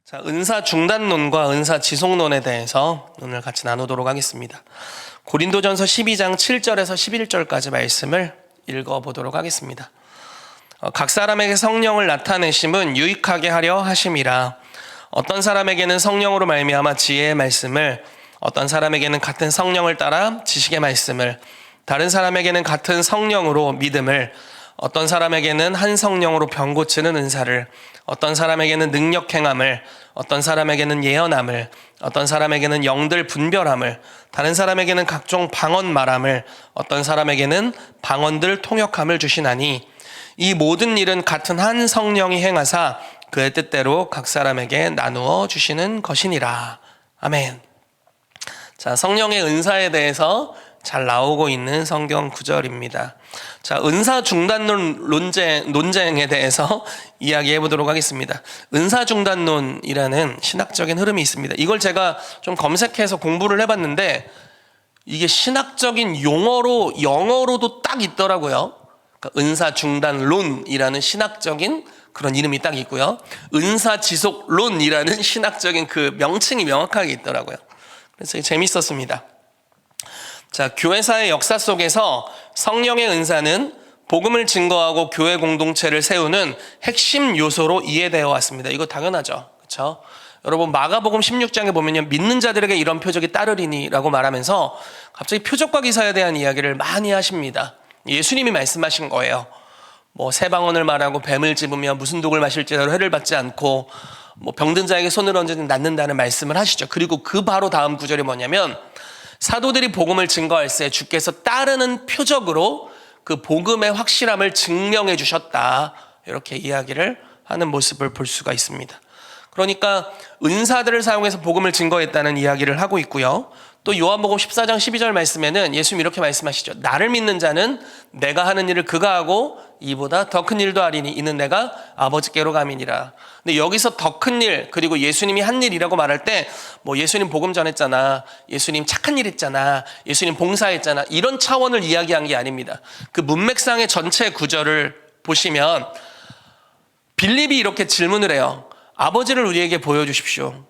자, 은사 중단론과 은사 지속론에 대해서 오늘 같이 나누도록 하겠습니다. 고린도전서 12장 7절에서 11절까지 말씀을 읽어보도록 하겠습니다. 각 사람에게 성령을 나타내심은 유익하게 하려 하심이라. 어떤 사람에게는 성령으로 말미암아 지혜의 말씀을, 어떤 사람에게는 같은 성령을 따라 지식의 말씀을, 다른 사람에게는 같은 성령으로 믿음을, 어떤 사람에게는 한 성령으로 병 고치는 은사를, 어떤 사람에게는 능력 행함을, 어떤 사람에게는 예언함을, 어떤 사람에게는 영들 분별함을, 다른 사람에게는 각종 방언 말함을, 어떤 사람에게는 방언들 통역함을 주시나니 이 모든 일은 같은 한 성령이 행하사 그의 뜻대로 각 사람에게 나누어 주시는 것이니라. 아멘. 자, 성령의 은사에 대해서 잘 나오고 있는 성경 구절입니다. 자, 은사 중단론 논쟁에 대해서 이야기해 보도록 하겠습니다. 은사 중단론이라는 신학적인 흐름이 있습니다. 이걸 제가 좀 검색해서 공부를 해봤는데 이게 신학적인 용어로 영어로도 딱 있더라고요. 그러니까 은사 중단론이라는 신학적인 그런 이름이 딱 있고요. 은사 지속론이라는 신학적인 그 명칭이 명확하게 있더라고요. 그래서 재밌었습니다. 자, 교회사의 역사 속에서 성령의 은사는 복음을 증거하고 교회 공동체를 세우는 핵심 요소로 이해되어 왔습니다. 이거 당연하죠. 그렇죠? 여러분, 마가복음 16장에 보면요, 믿는 자들에게 이런 표적이 따르리니라고 말하면서 갑자기 표적과 기사에 대한 이야기를 많이 하십니다. 예수님이 말씀하신 거예요. 새 방언을 말하고 뱀을 집으며 무슨 독을 마실지라도 해를 받지 않고 병든 자에게 손을 얹으면 낫는다는 말씀을 하시죠. 그리고 그 바로 다음 구절이 뭐냐면 사도들이 복음을 증거할 때 주께서 따르는 표적으로 그 복음의 확실함을 증명해 주셨다. 이렇게 이야기를 하는 모습을 볼 수가 있습니다. 그러니까 은사들을 사용해서 복음을 증거했다는 이야기를 하고 있고요. 또 요한복음 14장 12절 말씀에는 예수님이 이렇게 말씀하시죠. 나를 믿는 자는 내가 하는 일을 그가 하고 이보다 더 큰 일도 하리니 이는 내가 아버지께로 감이니라. 근데 여기서 더 큰 일, 그리고 예수님이 한 일이라고 말할 때 예수님 복음 전했잖아, 예수님 착한 일 했잖아, 예수님 봉사했잖아, 이런 차원을 이야기한 게 아닙니다. 그 문맥상의 전체 구절을 보시면 빌립이 이렇게 질문을 해요. 아버지를 우리에게 보여주십시오.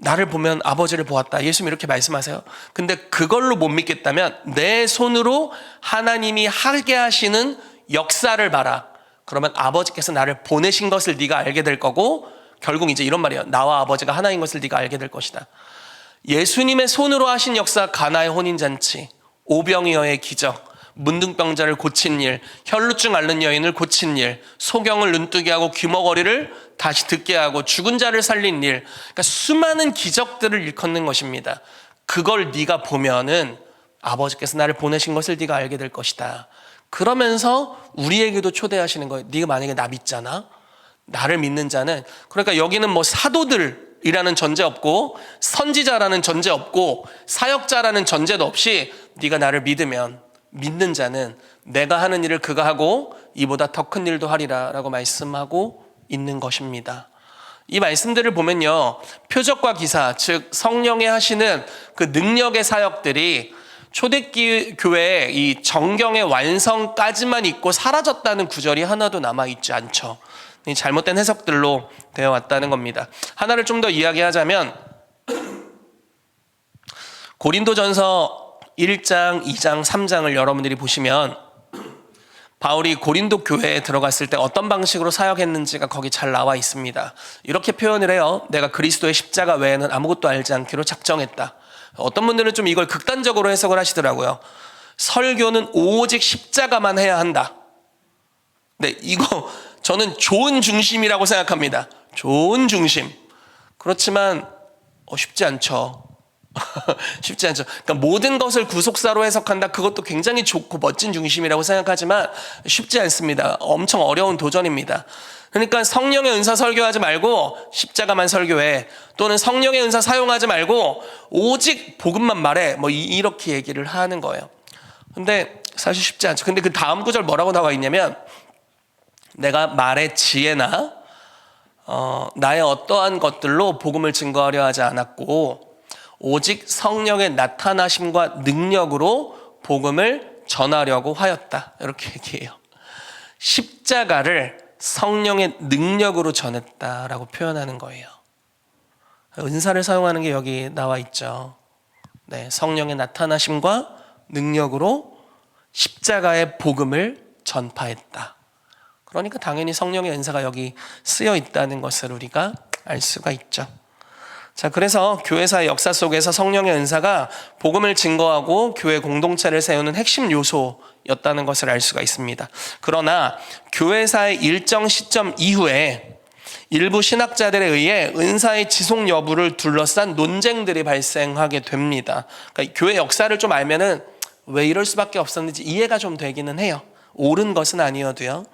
나를 보면 아버지를 보았다. 예수님이 이렇게 말씀하세요. 근데 그걸로 못 믿겠다면 내 손으로 하나님이 하게 하시는 역사를 봐라. 그러면 아버지께서 나를 보내신 것을 네가 알게 될 거고, 결국 이제 이런 말이에요. 나와 아버지가 하나인 것을 네가 알게 될 것이다. 예수님의 손으로 하신 역사, 가나의 혼인잔치, 오병이어의 기적, 문둥병자를 고친 일, 혈루증 앓는 여인을 고친 일, 소경을 눈뜨게 하고 귀머거리를 다시 듣게 하고 죽은 자를 살린 일, 그러니까 수많은 기적들을 일컫는 것입니다. 그걸 네가 보면은 아버지께서 나를 보내신 것을 네가 알게 될 것이다. 그러면서 우리에게도 초대하시는 거예요. 네가 만약에 나 믿잖아, 나를 믿는 자는, 그러니까 여기는 사도들이라는 전제 없고 선지자라는 전제 없고 사역자라는 전제도 없이 네가 나를 믿으면, 믿는 자는 내가 하는 일을 그가 하고 이보다 더 큰 일도 하리라 라고 말씀하고 있는 것입니다. 이 말씀들을 보면요, 표적과 기사, 즉 성령의 하시는 그 능력의 사역들이 초대기 교회의 이 정경의 완성까지만 있고 사라졌다는 구절이 하나도 남아있지 않죠. 잘못된 해석들로 되어 왔다는 겁니다. 하나를 좀 더 이야기하자면 고린도전서 1장, 2장, 3장을 여러분들이 보시면 바울이 고린도 교회에 들어갔을 때 어떤 방식으로 사역했는지가 거기 잘 나와 있습니다. 이렇게 표현을 해요. 내가 그리스도의 십자가 외에는 아무것도 알지 않기로 작정했다. 어떤 분들은 좀 이걸 극단적으로 해석을 하시더라고요. 설교는 오직 십자가만 해야 한다. 네, 이거 저는 좋은 중심이라고 생각합니다. 좋은 중심. 그렇지만 쉽지 않죠. 쉽지 않죠. 그러니까 모든 것을 구속사로 해석한다. 그것도 굉장히 좋고 멋진 중심이라고 생각하지만 쉽지 않습니다. 엄청 어려운 도전입니다. 그러니까 성령의 은사 설교하지 말고 십자가만 설교해, 또는 성령의 은사 사용하지 말고 오직 복음만 말해, 이렇게 얘기를 하는 거예요. 근데 사실 쉽지 않죠. 근데 그 다음 구절 뭐라고 나와 있냐면, 내가 말의 지혜나 나의 어떠한 것들로 복음을 증거하려 하지 않았고 오직 성령의 나타나심과 능력으로 복음을 전하려고 하였다. 이렇게 얘기해요. 십자가를 성령의 능력으로 전했다라고 표현하는 거예요. 은사를 사용하는 게 여기 나와 있죠. 네, 성령의 나타나심과 능력으로 십자가의 복음을 전파했다. 그러니까 당연히 성령의 은사가 여기 쓰여 있다는 것을 우리가 알 수가 있죠. 자, 그래서 교회사의 역사 속에서 성령의 은사가 복음을 증거하고 교회 공동체를 세우는 핵심 요소였다는 것을 알 수가 있습니다. 그러나 교회사의 일정 시점 이후에 일부 신학자들에 의해 은사의 지속 여부를 둘러싼 논쟁들이 발생하게 됩니다. 그러니까 교회 역사를 좀 알면은 왜 이럴 수밖에 없었는지 이해가 좀 되기는 해요. 옳은 것은 아니어도요.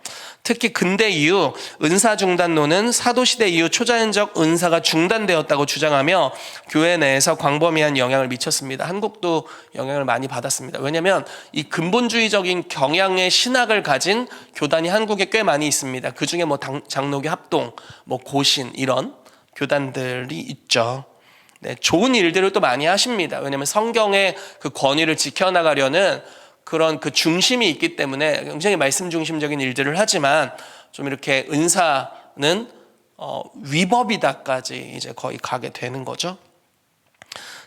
특히 근대 이후 은사 중단론은 사도시대 이후 초자연적 은사가 중단되었다고 주장하며 교회 내에서 광범위한 영향을 미쳤습니다. 한국도 영향을 많이 받았습니다. 왜냐하면 이 근본주의적인 경향의 신학을 가진 교단이 한국에 꽤 많이 있습니다. 그 중에 뭐 장로교 합동, 뭐 고신 이런 교단들이 있죠. 네, 좋은 일들을 또 많이 하십니다. 왜냐하면 성경의 그 권위를 지켜나가려는 그런 그 중심이 있기 때문에 굉장히 말씀 중심적인 일들을 하지만 좀 이렇게 은사는 위법이다까지 이제 거의 가게 되는 거죠.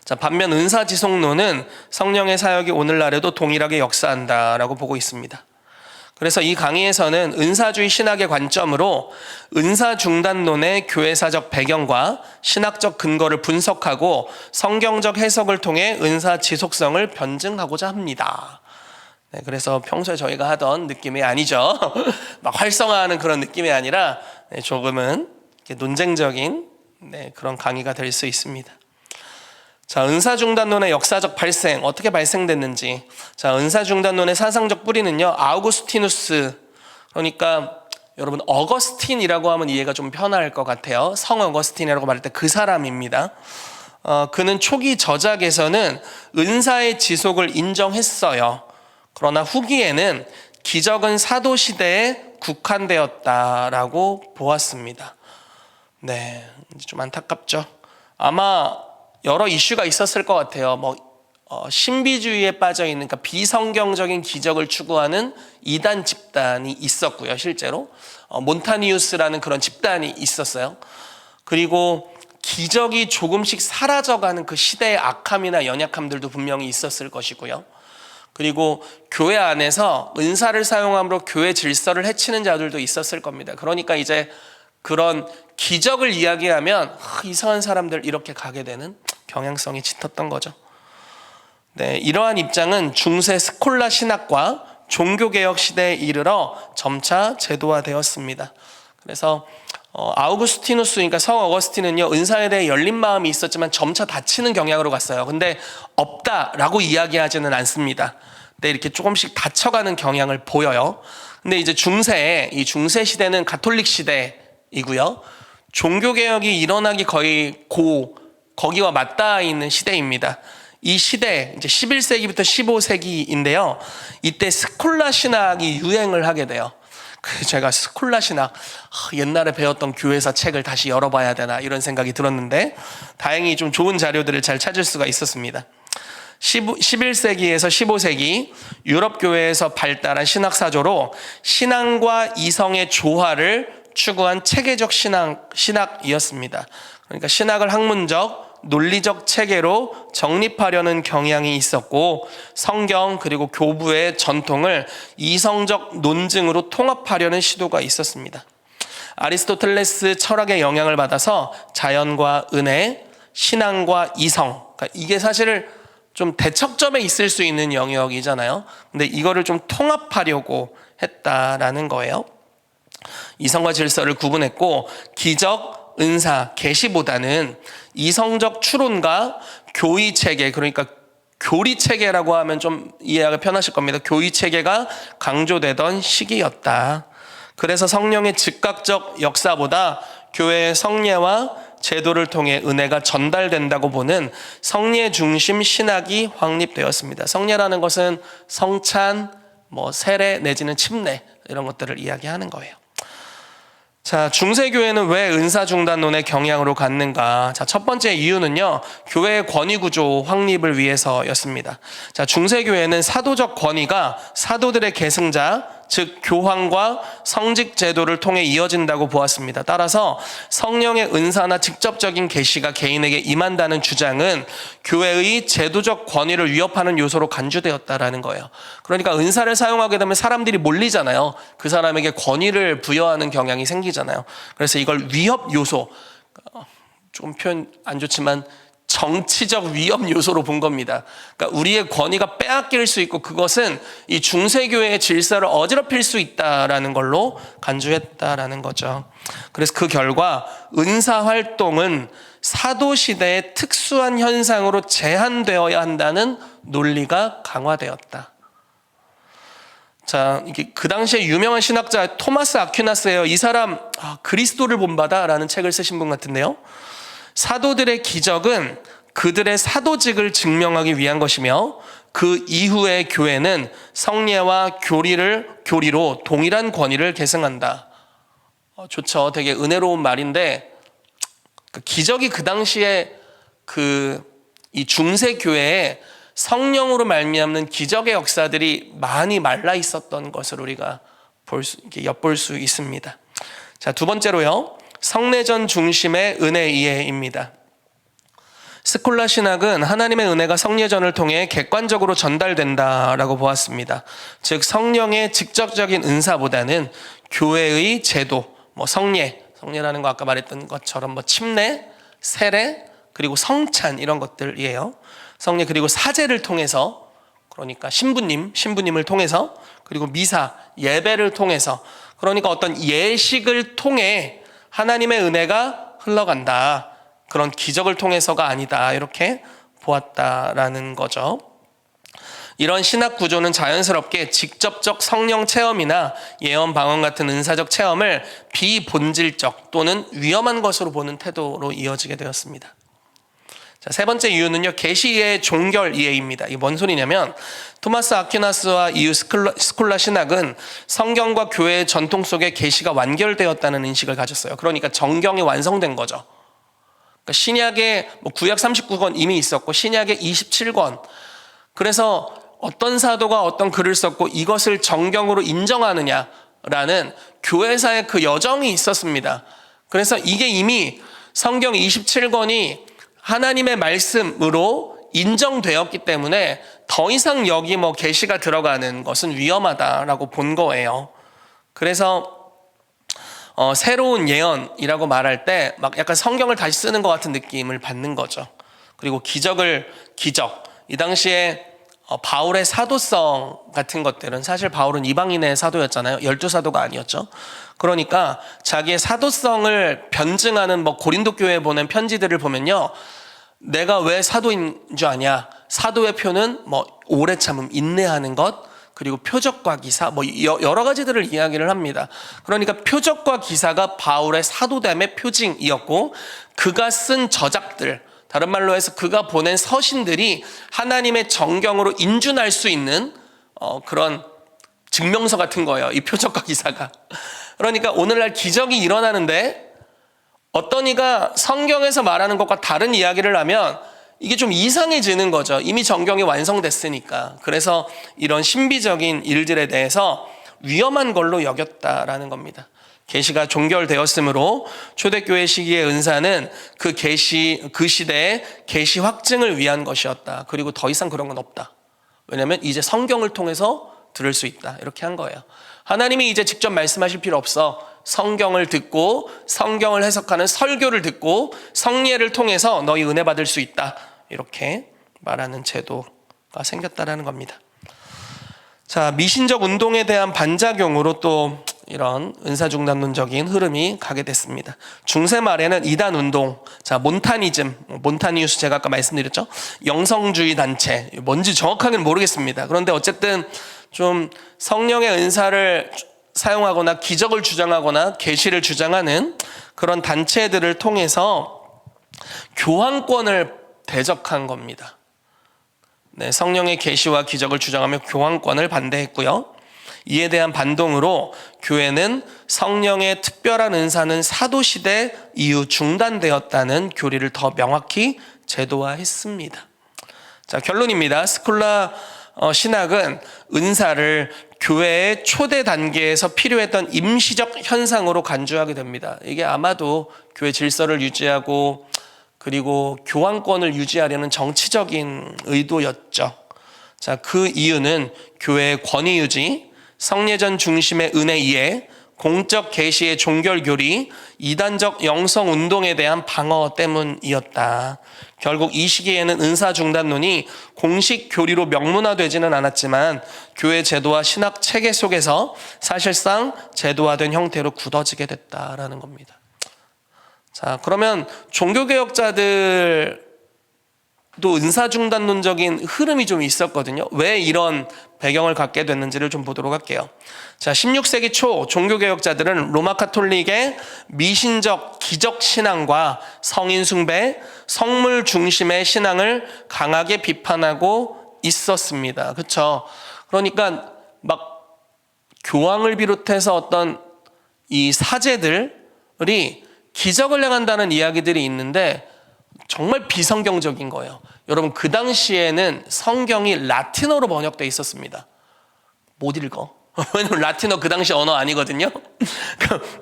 자, 반면 은사 지속론은 성령의 사역이 오늘날에도 동일하게 역사한다라고 보고 있습니다. 그래서 이 강의에서는 은사주의 신학의 관점으로 은사 중단론의 교회사적 배경과 신학적 근거를 분석하고 성경적 해석을 통해 은사 지속성을 변증하고자 합니다. 네, 그래서 평소에 저희가 하던 느낌이 아니죠. 막 활성화하는 그런 느낌이 아니라 조금은 논쟁적인 그런 강의가 될 수 있습니다. 자, 은사중단론의 역사적 발생, 어떻게 발생됐는지. 자, 은사중단론의 사상적 뿌리는요, 아우구스티누스, 그러니까 여러분 어거스틴이라고 하면 이해가 좀 편할 것 같아요. 성 어거스틴이라고 말할 때 그 사람입니다. 그는 초기 저작에서는 은사의 지속을 인정했어요. 그러나 후기에는 기적은 사도시대에 국한되었다라고 보았습니다. 네, 좀 안타깝죠. 아마 여러 이슈가 있었을 것 같아요. 신비주의에 빠져있는, 그러니까 비성경적인 기적을 추구하는 이단 집단이 있었고요, 실제로. 몬타니우스라는 그런 집단이 있었어요. 그리고 기적이 조금씩 사라져가는 그 시대의 악함이나 연약함들도 분명히 있었을 것이고요. 그리고 교회 안에서 은사를 사용함으로 교회 질서를 해치는 자들도 있었을 겁니다. 그러니까 이제 그런 기적을 이야기하면 이상한 사람들 이렇게 가게 되는 경향성이 짙었던 거죠. 네, 이러한 입장은 중세 스콜라 신학과 종교개혁 시대에 이르러 점차 제도화되었습니다. 그래서 아우구스티누스, 그러니까 성 어거스틴은요, 은사에 대해 열린 마음이 있었지만 점차 닫히는 경향으로 갔어요. 근데 없다라고 이야기하지는 않습니다. 근데 이렇게 조금씩 닫혀가는 경향을 보여요. 근데 이제 이 중세 시대는 가톨릭 시대이고요. 종교개혁이 일어나기 거의 거기와 맞닿아 있는 시대입니다. 이 시대, 이제 11세기부터 15세기인데요. 이때 스콜라 신학이 유행을 하게 돼요. 제가 스콜라 신학, 옛날에 배웠던 교회사 책을 다시 열어봐야 되나 이런 생각이 들었는데 다행히 좀 좋은 자료들을 잘 찾을 수가 있었습니다. 11세기에서 15세기 유럽 교회에서 발달한 신학사조로 신앙과 이성의 조화를 추구한 체계적 신학이었습니다. 그러니까 신학을 학문적, 논리적 체계로 정립하려는 경향이 있었고 성경 그리고 교부의 전통을 이성적 논증으로 통합하려는 시도가 있었습니다. 아리스토텔레스 철학의 영향을 받아서 자연과 은혜, 신앙과 이성, 그러니까 이게 사실 좀 대척점에 있을 수 있는 영역이잖아요. 근데 이거를 좀 통합하려고 했다라는 거예요. 이성과 질서를 구분했고 기적, 은사, 계시보다는 이성적 추론과 교의 체계, 그러니까 교리 체계라고 하면 좀 이해하기 편하실 겁니다. 교의 체계가 강조되던 시기였다. 그래서 성령의 즉각적 역사보다 교회의 성례와 제도를 통해 은혜가 전달된다고 보는 성례 중심 신학이 확립되었습니다. 성례라는 것은 성찬, 세례 내지는 침례 이런 것들을 이야기하는 거예요. 자, 중세교회는 왜 은사중단론의 경향으로 갔는가? 자, 첫 번째 이유는요, 교회의 권위구조 확립을 위해서였습니다. 자, 중세교회는 사도적 권위가 사도들의 계승자, 즉 교황과 성직 제도를 통해 이어진다고 보았습니다. 따라서 성령의 은사나 직접적인 계시가 개인에게 임한다는 주장은 교회의 제도적 권위를 위협하는 요소로 간주되었다라는 거예요. 그러니까 은사를 사용하게 되면 사람들이 몰리잖아요. 그 사람에게 권위를 부여하는 경향이 생기잖아요. 그래서 이걸 위협 요소, 조금 표현 안 좋지만 정치적 위협 요소로 본 겁니다. 그러니까 우리의 권위가 빼앗길 수 있고 그것은 이 중세교회의 질서를 어지럽힐 수 있다라는 걸로 간주했다라는 거죠. 그래서 그 결과 은사 활동은 사도 시대의 특수한 현상으로 제한되어야 한다는 논리가 강화되었다. 자, 이게 그 당시에 유명한 신학자 토마스 아퀴나스예요. 이 사람 그리스도를 본받아라는 책을 쓰신 분 같은데요. 사도들의 기적은 그들의 사도직을 증명하기 위한 것이며 그 이후의 교회는 성례와 교리로 동일한 권위를 계승한다. 좋죠. 되게 은혜로운 말인데 기적이 그 당시에 이 중세 교회에 성령으로 말미암는 기적의 역사들이 많이 말라 있었던 것을 우리가 엿볼 수 있습니다. 자, 두 번째로요. 성례전 중심의 은혜 이해입니다. 스콜라 신학은 하나님의 은혜가 성례전을 통해 객관적으로 전달된다라고 보았습니다. 즉 성령의 직접적인 은사보다는 교회의 제도, 성례라는 거 아까 말했던 것처럼 침례, 세례, 그리고 성찬 이런 것들이에요. 성례 그리고 사제를 통해서, 그러니까 신부님을 통해서, 그리고 미사, 예배를 통해서, 그러니까 어떤 예식을 통해 하나님의 은혜가 흘러간다. 그런 기적을 통해서가 아니다. 이렇게 보았다라는 거죠. 이런 신학 구조는 자연스럽게 직접적 성령 체험이나 예언 방언 같은 은사적 체험을 비본질적 또는 위험한 것으로 보는 태도로 이어지게 되었습니다. 자, 세 번째 이유는요, 계시의 종결 이해입니다. 이게 뭔 소리냐면 토마스 아퀴나스와 이후 스콜라 신학은 성경과 교회의 전통 속에 계시가 완결되었다는 인식을 가졌어요. 그러니까 정경이 완성된 거죠. 그러니까 신약에 구약 39권 이미 있었고 신약에 27권. 그래서 어떤 사도가 어떤 글을 썼고 이것을 정경으로 인정하느냐라는 교회사의 그 여정이 있었습니다. 그래서 이게 이미 성경 27권이 하나님의 말씀으로 인정되었기 때문에 더 이상 여기 계시가 들어가는 것은 위험하다라고 본 거예요. 그래서 새로운 예언이라고 말할 때 약간 성경을 다시 쓰는 것 같은 느낌을 받는 거죠. 그리고 기적, 이 당시에 바울의 사도성 같은 것들은 사실 바울은 이방인의 사도였잖아요. 12사도가 아니었죠. 그러니까 자기의 사도성을 변증하는 고린도 교회에 보낸 편지들을 보면요, 내가 왜 사도인 줄 아냐? 사도의 표는 오래 참음, 인내하는 것, 그리고 표적과 기사, 여러 가지들을 이야기를 합니다. 그러니까 표적과 기사가 바울의 사도됨의 표징이었고, 그가 쓴 저작들, 다른 말로 해서 그가 보낸 서신들이 하나님의 정경으로 인준할 수 있는 그런 증명서 같은 거예요. 이 표적과 기사가. 그러니까 오늘날 기적이 일어나는데 어떤 이가 성경에서 말하는 것과 다른 이야기를 하면 이게 좀 이상해지는 거죠. 이미 정경이 완성됐으니까. 그래서 이런 신비적인 일들에 대해서 위험한 걸로 여겼다라는 겁니다. 계시가 종결되었으므로 초대교회 시기의 은사는 그 시대의 계시 확증을 위한 것이었다. 그리고 더 이상 그런 건 없다. 왜냐하면 이제 성경을 통해서 들을 수 있다. 이렇게 한 거예요. 하나님이 이제 직접 말씀하실 필요 없어. 성경을 듣고 성경을 해석하는 설교를 듣고 성례를 통해서 너희 은혜 받을 수 있다. 이렇게 말하는 제도가 생겼다라는 겁니다. 자, 미신적 운동에 대한 반작용으로 또 이런 은사중단론적인 흐름이 가게 됐습니다. 중세 말에는 이단 운동, 몬타니우스 제가 아까 말씀드렸죠. 영성주의 단체, 뭔지 정확하게는 모르겠습니다. 그런데 어쨌든 좀 성령의 은사를 사용하거나 기적을 주장하거나 계시를 주장하는 그런 단체들을 통해서 교황권을 대적한 겁니다. 네, 성령의 계시와 기적을 주장하며 교황권을 반대했고요. 이에 대한 반동으로 교회는 성령의 특별한 은사는 사도시대 이후 중단되었다는 교리를 더 명확히 제도화했습니다. 자, 결론입니다. 스콜라 신학은 은사를 교회의 초대 단계에서 필요했던 임시적 현상으로 간주하게 됩니다. 이게 아마도 교회 질서를 유지하고 그리고 교황권을 유지하려는 정치적인 의도였죠. 자, 그 이유는 교회의 권위 유지, 성례전 중심의 은혜 이해, 공적 계시의 종결 교리, 이단적 영성 운동에 대한 방어 때문이었다. 결국 이 시기에는 은사 중단론이 공식 교리로 명문화되지는 않았지만 교회 제도와 신학 체계 속에서 사실상 제도화된 형태로 굳어지게 됐다라는 겁니다. 자, 그러면 종교개혁자들도 은사중단론적인 흐름이 좀 있었거든요. 왜 이런 배경을 갖게 됐는지를 좀 보도록 할게요. 자, 16세기 초 종교개혁자들은 로마 카톨릭의 미신적 기적 신앙과 성인 숭배, 성물 중심의 신앙을 강하게 비판하고 있었습니다. 그렇죠? 그러니까 막 교황을 비롯해서 어떤 이 사제들이 기적을 행한다는 이야기들이 있는데 정말 비성경적인 거예요. 여러분, 그 당시에는 성경이 라틴어로 번역되어 있었습니다. 못 읽어. 왜냐면 라틴어 그 당시 언어 아니거든요.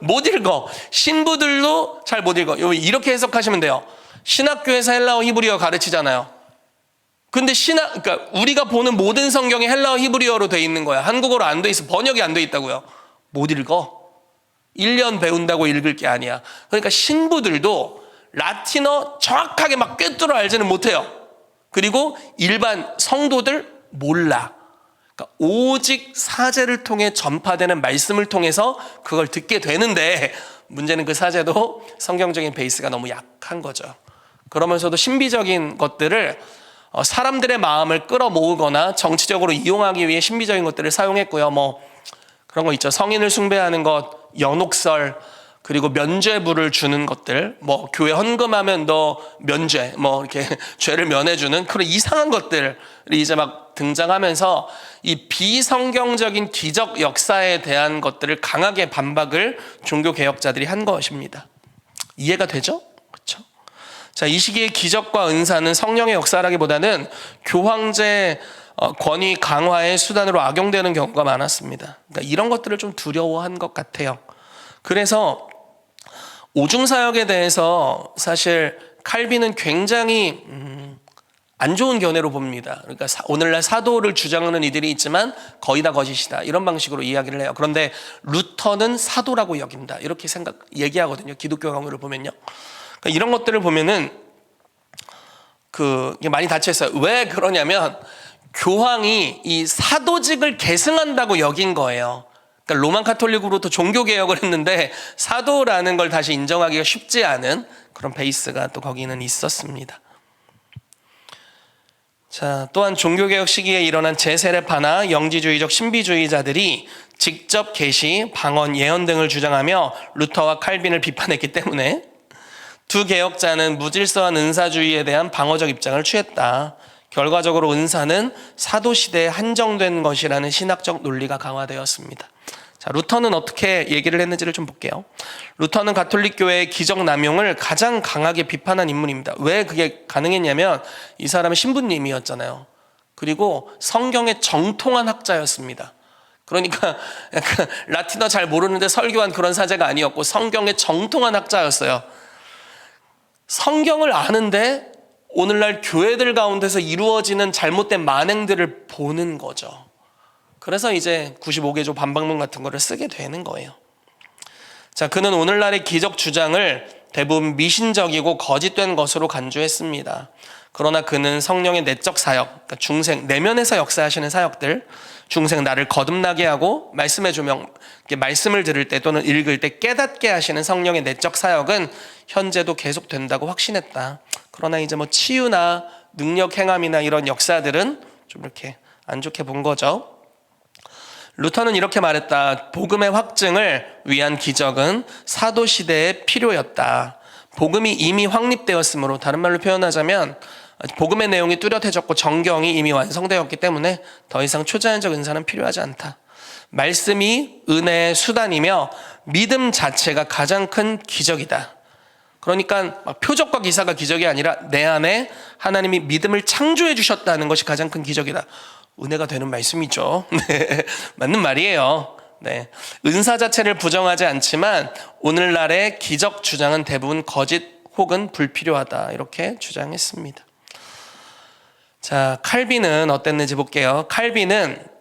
못 읽어. 신부들도 잘 못 읽어. 이렇게 해석하시면 돼요. 신학교에서 헬라어 히브리어 가르치잖아요. 근데 그러니까 우리가 보는 모든 성경이 헬라어 히브리어로 돼 있는 거야. 한국어로 안 돼 있어. 번역이 안 돼 있다고요. 못 읽어. 1년 배운다고 읽을 게 아니야. 그러니까 신부들도 라틴어 정확하게 막 꿰뚫어 알지는 못해요. 그리고 일반 성도들 몰라. 그러니까 오직 사제를 통해 전파되는 말씀을 통해서 그걸 듣게 되는데 문제는 그 사제도 성경적인 베이스가 너무 약한 거죠. 그러면서도 신비적인 것들을 사람들의 마음을 끌어모으거나 정치적으로 이용하기 위해 신비적인 것들을 사용했고요. 뭐 그런 거 있죠. 성인을 숭배하는 것, 연옥설, 그리고 면죄부를 주는 것들, 뭐 교회 헌금하면 너 면죄, 뭐 이렇게 죄를 면해주는 그런 이상한 것들이 이제 막 등장하면서 이 비성경적인 기적 역사에 대한 것들을 강하게 반박을 종교 개혁자들이 한 것입니다. 이해가 되죠? 그렇죠? 자, 이 시기의 기적과 은사는 성령의 역사라기보다는 교황제 권위 강화의 수단으로 악용되는 경우가 많았습니다. 그러니까 이런 것들을 좀 두려워한 것 같아요. 그래서 오중사역에 대해서 사실 칼빈은 굉장히 안 좋은 견해로 봅니다. 그러니까 오늘날 사도를 주장하는 이들이 있지만 거의 다 거짓이다, 이런 방식으로 이야기를 해요. 그런데 루터는 사도라고 여긴다, 이렇게 얘기하거든요. 기독교 강요를 보면요. 그러니까 이런 것들을 보면은 이게 많이 닫혀 있어요. 왜 그러냐면 교황이 이 사도직을 계승한다고 여긴 거예요. 그러니까 로만 카톨릭으로부터 종교 개혁을 했는데 사도라는 걸 다시 인정하기가 쉽지 않은 그런 베이스가 또 거기는 있었습니다. 자, 또한 종교 개혁 시기에 일어난 제세례파나 영지주의적 신비주의자들이 직접 계시, 방언, 예언 등을 주장하며 루터와 칼빈을 비판했기 때문에 두 개혁자는 무질서한 은사주의에 대한 방어적 입장을 취했다. 결과적으로 은사는 사도시대에 한정된 것이라는 신학적 논리가 강화되었습니다. 자, 루터는 어떻게 얘기를 했는지를 좀 볼게요. 루터는 가톨릭 교회의 기적 남용을 가장 강하게 비판한 인물입니다. 왜 그게 가능했냐면 이 사람은 신부님이었잖아요. 그리고 성경의 정통한 학자였습니다. 그러니까 약간 라틴어 잘 모르는데 설교한 그런 사제가 아니었고 성경의 정통한 학자였어요. 성경을 아는데 오늘날 교회들 가운데서 이루어지는 잘못된 만행들을 보는 거죠. 그래서 이제 95개조 반박문 같은 거를 쓰게 되는 거예요. 자, 그는 오늘날의 기적 주장을 대부분 미신적이고 거짓된 것으로 간주했습니다. 그러나 그는 성령의 내적 사역, 그러니까 중생, 내면에서 역사하시는 사역들, 중생 나를 거듭나게 하고 말씀의 조명, 말씀을 들을 때 또는 읽을 때 깨닫게 하시는 성령의 내적 사역은 현재도 계속된다고 확신했다. 그러나 이제 뭐 치유나 능력 행함이나 이런 역사들은 좀 이렇게 안 좋게 본 거죠. 루터는 이렇게 말했다. 복음의 확증을 위한 기적은 사도 시대의 필요였다. 복음이 이미 확립되었으므로, 다른 말로 표현하자면 복음의 내용이 뚜렷해졌고 정경이 이미 완성되었기 때문에 더 이상 초자연적 은사는 필요하지 않다. 말씀이 은혜의 수단이며 믿음 자체가 가장 큰 기적이다. 그러니까 표적과 기사가 기적이 아니라 내 안에 하나님이 믿음을 창조해 주셨다는 것이 가장 큰 기적이다. 은혜가 되는 말씀이죠. 네, 맞는 말이에요. 네, 은사 자체를 부정하지 않지만 오늘날의 기적 주장은 대부분 거짓 혹은 불필요하다 이렇게 주장했습니다. 자, 칼빈은 어땠는지 볼게요. 칼빈은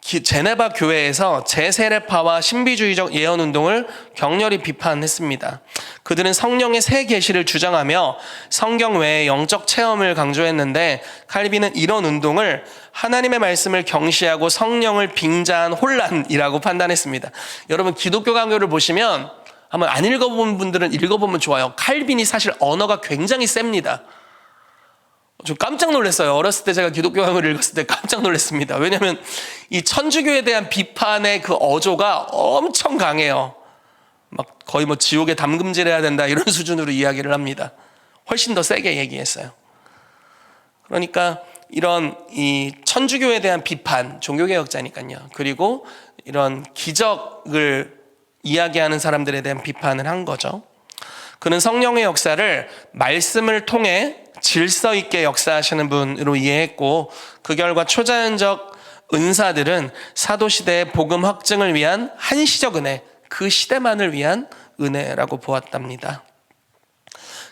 제네바 교회에서 제세례파와 신비주의적 예언운동을 격렬히 비판했습니다. 그들은 성령의 새 계시를 주장하며 성경 외의 영적 체험을 강조했는데 칼빈은 이런 운동을 하나님의 말씀을 경시하고 성령을 빙자한 혼란이라고 판단했습니다. 여러분 기독교 강요를 보시면 한번 안 읽어본 분들은 읽어보면 좋아요. 칼빈이 사실 언어가 굉장히 셉니다. 좀 깜짝 놀랐어요. 어렸을 때 제가 기독교 강의를 읽었을 때 깜짝 놀랐습니다. 왜냐하면 이 천주교에 대한 비판의 그 어조가 엄청 강해요. 막 거의 뭐 지옥에 담금질해야 된다 이런 수준으로 이야기를 합니다. 훨씬 더 세게 얘기했어요. 그러니까 이런 이 천주교에 대한 비판, 종교개혁자니까요. 그리고 이런 기적을 이야기하는 사람들에 대한 비판을 한 거죠. 그는 성령의 역사를 말씀을 통해 질서 있게 역사하시는 분으로 이해했고 그 결과 초자연적 은사들은 사도시대의 복음 확증을 위한 한시적 은혜, 그 시대만을 위한 은혜라고 보았답니다.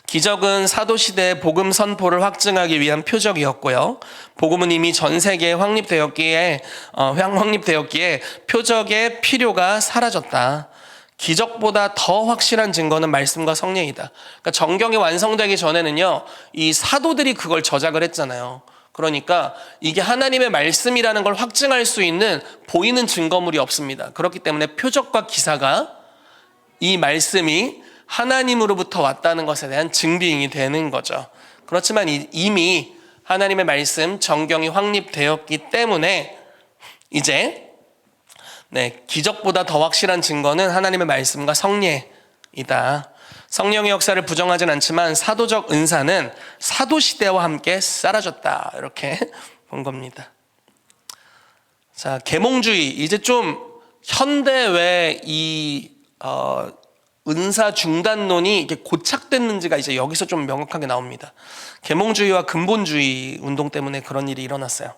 기적은 사도시대의 복음 선포를 확증하기 위한 표적이었고요. 복음은 이미 전 세계에 확립되었기에 표적의 필요가 사라졌다. 기적보다 더 확실한 증거는 말씀과 성령이다. 그러니까 정경이 완성되기 전에는요, 이 사도들이 그걸 저작을 했잖아요. 그러니까 이게 하나님의 말씀이라는 걸 확증할 수 있는 보이는 증거물이 없습니다. 그렇기 때문에 표적과 기사가 이 말씀이 하나님으로부터 왔다는 것에 대한 증빙이 되는 거죠. 그렇지만 이미 하나님의 말씀, 정경이 확립되었기 때문에 이제 기적보다 더 확실한 증거는 하나님의 말씀과 성례이다. 성령의 역사를 부정하진 않지만 사도적 은사는 사도시대와 함께 사라졌다. 이렇게 본 겁니다. 자, 계몽주의. 이제 좀 현대의 이 은사 중단론이 이게 고착됐는지가 이제 여기서 좀 명확하게 나옵니다. 계몽주의와 근본주의 운동 때문에 그런 일이 일어났어요.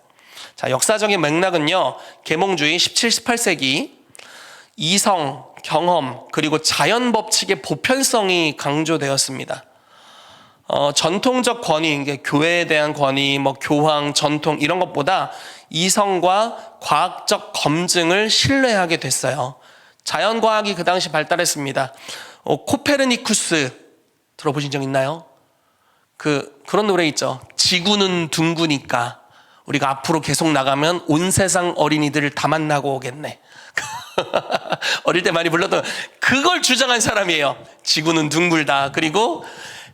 자, 역사적인 맥락은요, 계몽주의 17, 18세기 이성, 경험, 그리고 자연 법칙의 보편성이 강조되었습니다. 전통적 권위, 이게 교회에 대한 권위, 뭐 교황, 전통 이런 것보다 이성과 과학적 검증을 신뢰하게 됐어요. 자연과학이 그 당시 발달했습니다. 코페르니쿠스 들어보신 적 있나요? 그런 노래 있죠. 지구는 둥구니까 우리가 앞으로 계속 나가면 온 세상 어린이들을 다 만나고 오겠네. 어릴 때 많이 불렀던 그걸 주장한 사람이에요. 지구는 둥글다. 그리고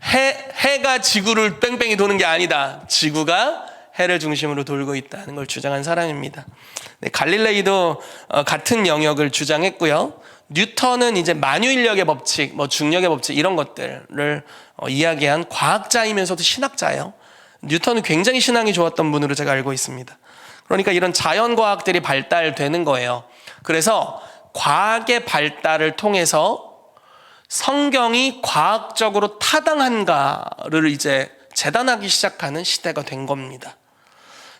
해가 지구를 뺑뺑이 도는 게 아니다. 지구가 해를 중심으로 돌고 있다는 걸 주장한 사람입니다. 갈릴레이도 같은 영역을 주장했고요. 뉴턴은 이제 만유인력의 법칙, 뭐 중력의 법칙 이런 것들을 이야기한 과학자이면서도 신학자예요. 뉴턴은 굉장히 신앙이 좋았던 분으로 제가 알고 있습니다. 그러니까 이런 자연과학들이 발달되는 거예요. 그래서 과학의 발달을 통해서 성경이 과학적으로 타당한가를 이제 재단하기 시작하는 시대가 된 겁니다.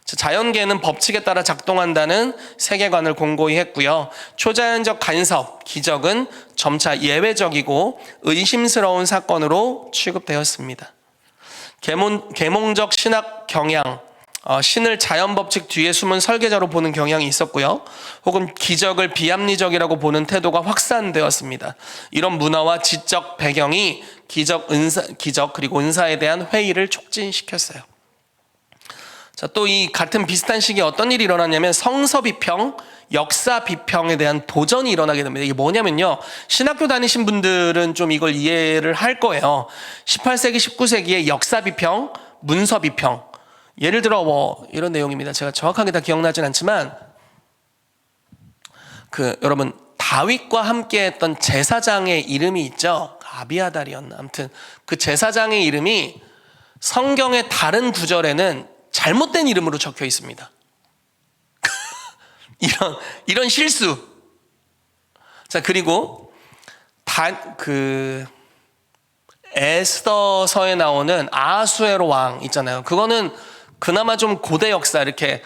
자연계는 법칙에 따라 작동한다는 세계관을 공고히 했고요. 초자연적 간섭, 기적은 점차 예외적이고 의심스러운 사건으로 취급되었습니다. 계몽적 신학 경향, 신을 자연법칙 뒤에 숨은 설계자로 보는 경향이 있었고요. 혹은 기적을 비합리적이라고 보는 태도가 확산되었습니다. 이런 문화와 지적 배경이 기적 그리고 은사에 대한 회의를 촉진시켰어요. 자, 또 이 같은 비슷한 시기에 어떤 일이 일어났냐면 성서 비평, 역사 비평에 대한 도전이 일어나게 됩니다. 이게 뭐냐면요, 신학교 다니신 분들은 좀 이걸 이해를 할 거예요. 18세기, 19세기의 역사 비평, 문서 비평. 예를 들어 뭐 이런 내용입니다. 제가 정확하게 다 기억나진 않지만 여러분 다윗과 함께했던 제사장의 이름이 있죠. 아비아달이었나. 아무튼 그 제사장의 이름이 성경의 다른 구절에는 잘못된 이름으로 적혀 있습니다. 이런 실수. 자, 그리고 에스더서에 나오는 아하수에로 왕 있잖아요. 그거는 그나마 좀 고대 역사 이렇게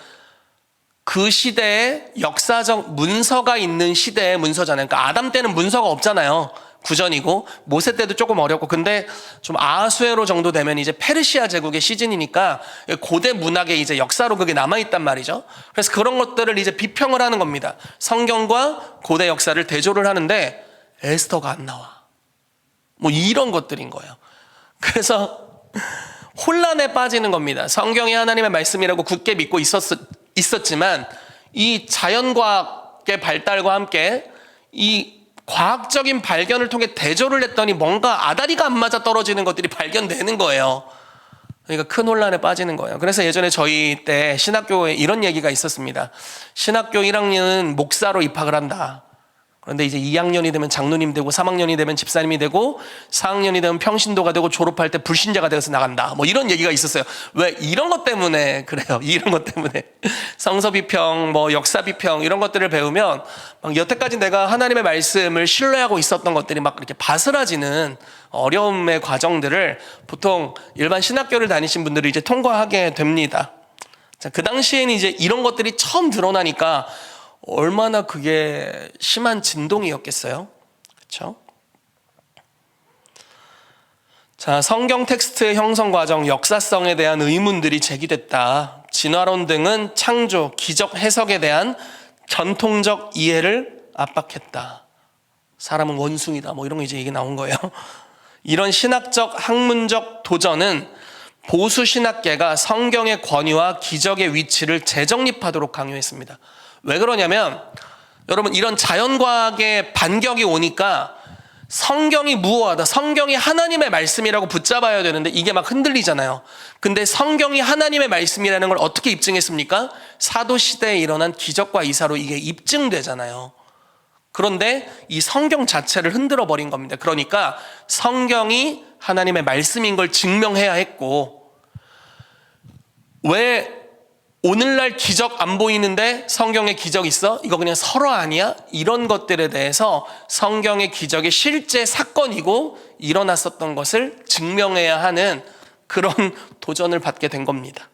그 시대에 역사적 문서가 있는 시대의 문서잖아요. 그러니까 아담 때는 문서가 없잖아요. 구전이고 모세 때도 조금 어렵고, 근데 좀 아하수에로 정도 되면 이제 페르시아 제국의 시즌이니까 고대 문학의 이제 역사로 그게 남아있단 말이죠. 그래서 그런 것들을 이제 비평을 하는 겁니다. 성경과 고대 역사를 대조를 하는데 에스더가 안 나와. 뭐 이런 것들인 거예요. 그래서 혼란에 빠지는 겁니다. 성경이 하나님의 말씀이라고 굳게 믿고 있었지만 이 자연과학의 발달과 함께 이 과학적인 발견을 통해 대조를 했더니 뭔가 아다리가 안 맞아 떨어지는 것들이 발견되는 거예요. 그러니까 큰 혼란에 빠지는 거예요. 그래서 예전에 저희 때 신학교에 이런 얘기가 있었습니다. 신학교 1학년은 목사로 입학을 한다. 그런데 이제 2학년이 되면 장로님 되고 3학년이 되면 집사님이 되고 4학년이 되면 평신도가 되고 졸업할 때 불신자가 되어서 나간다. 뭐 이런 얘기가 있었어요. 왜? 이런 것 때문에 그래요. 이런 것 때문에. 성서 비평, 뭐 역사 비평 이런 것들을 배우면 막 여태까지 내가 하나님의 말씀을 신뢰하고 있었던 것들이 막 이렇게 바스라지는 어려움의 과정들을 보통 일반 신학교를 다니신 분들이 이제 통과하게 됩니다. 자, 그 당시에는 이제 이런 것들이 처음 드러나니까 얼마나 그게 심한 진동이었겠어요. 그렇죠? 자, 성경 텍스트의 형성 과정, 역사성에 대한 의문들이 제기됐다. 진화론 등은 창조, 기적 해석에 대한 전통적 이해를 압박했다. 사람은 원숭이다. 뭐 이런 거 이제 얘기 나온 거예요. 이런 신학적, 학문적 도전은 보수 신학계가 성경의 권위와 기적의 위치를 재정립하도록 강요했습니다. 왜 그러냐면 여러분, 이런 자연과학의 반격이 오니까 성경이 무호하다, 성경이 하나님의 말씀이라고 붙잡아야 되는데 이게 막 흔들리잖아요. 근데 성경이 하나님의 말씀이라는 걸 어떻게 입증했습니까? 사도시대에 일어난 기적과 이사로 이게 입증되잖아요. 그런데 이 성경 자체를 흔들어 버린 겁니다. 그러니까 성경이 하나님의 말씀인 걸 증명해야 했고, 왜 오늘날 기적 안 보이는데 성경에 기적 있어? 이거 그냥 설화 아니야? 이런 것들에 대해서 성경의 기적이 실제 사건이고 일어났었던 것을 증명해야 하는 그런 도전을 받게 된 겁니다.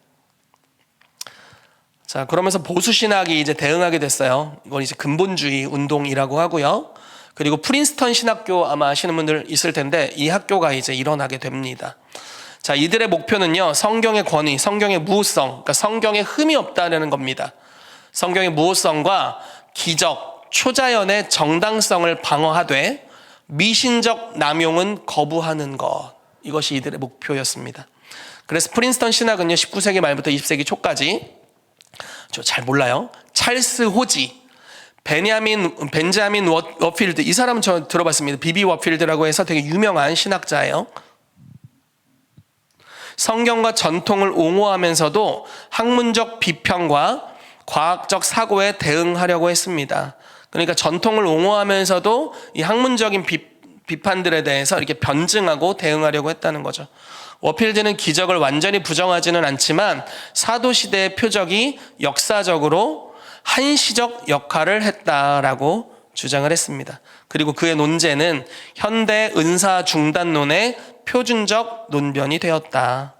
자, 그러면서 보수신학이 이제 대응하게 됐어요. 이건 이제 근본주의 운동이라고 하고요. 그리고 프린스턴 신학교 아마 아시는 분들 있을 텐데 이 학교가 이제 일어나게 됩니다. 자, 이들의 목표는요, 성경의 권위, 성경의 무호성, 그러니까 성경에 흠이 없다는 겁니다. 성경의 무호성과 기적, 초자연의 정당성을 방어하되 미신적 남용은 거부하는 것, 이것이 이들의 목표였습니다. 그래서 프린스턴 신학은요, 19세기 말부터 20세기 초까지, 저 잘 몰라요, 찰스 호지, 벤자민 워필드, 이 사람은 저 들어봤습니다. 비비 워필드라고 해서 되게 유명한 신학자예요. 성경과 전통을 옹호하면서도 학문적 비평과 과학적 사고에 대응하려고 했습니다. 그러니까 전통을 옹호하면서도 이 학문적인 비판들에 대해서 이렇게 변증하고 대응하려고 했다는 거죠. 워필드는 기적을 완전히 부정하지는 않지만 사도시대의 표적이 역사적으로 한시적 역할을 했다라고 주장을 했습니다. 그리고 그의 논제는 현대 은사 중단론의 표준적 논변이 되었다.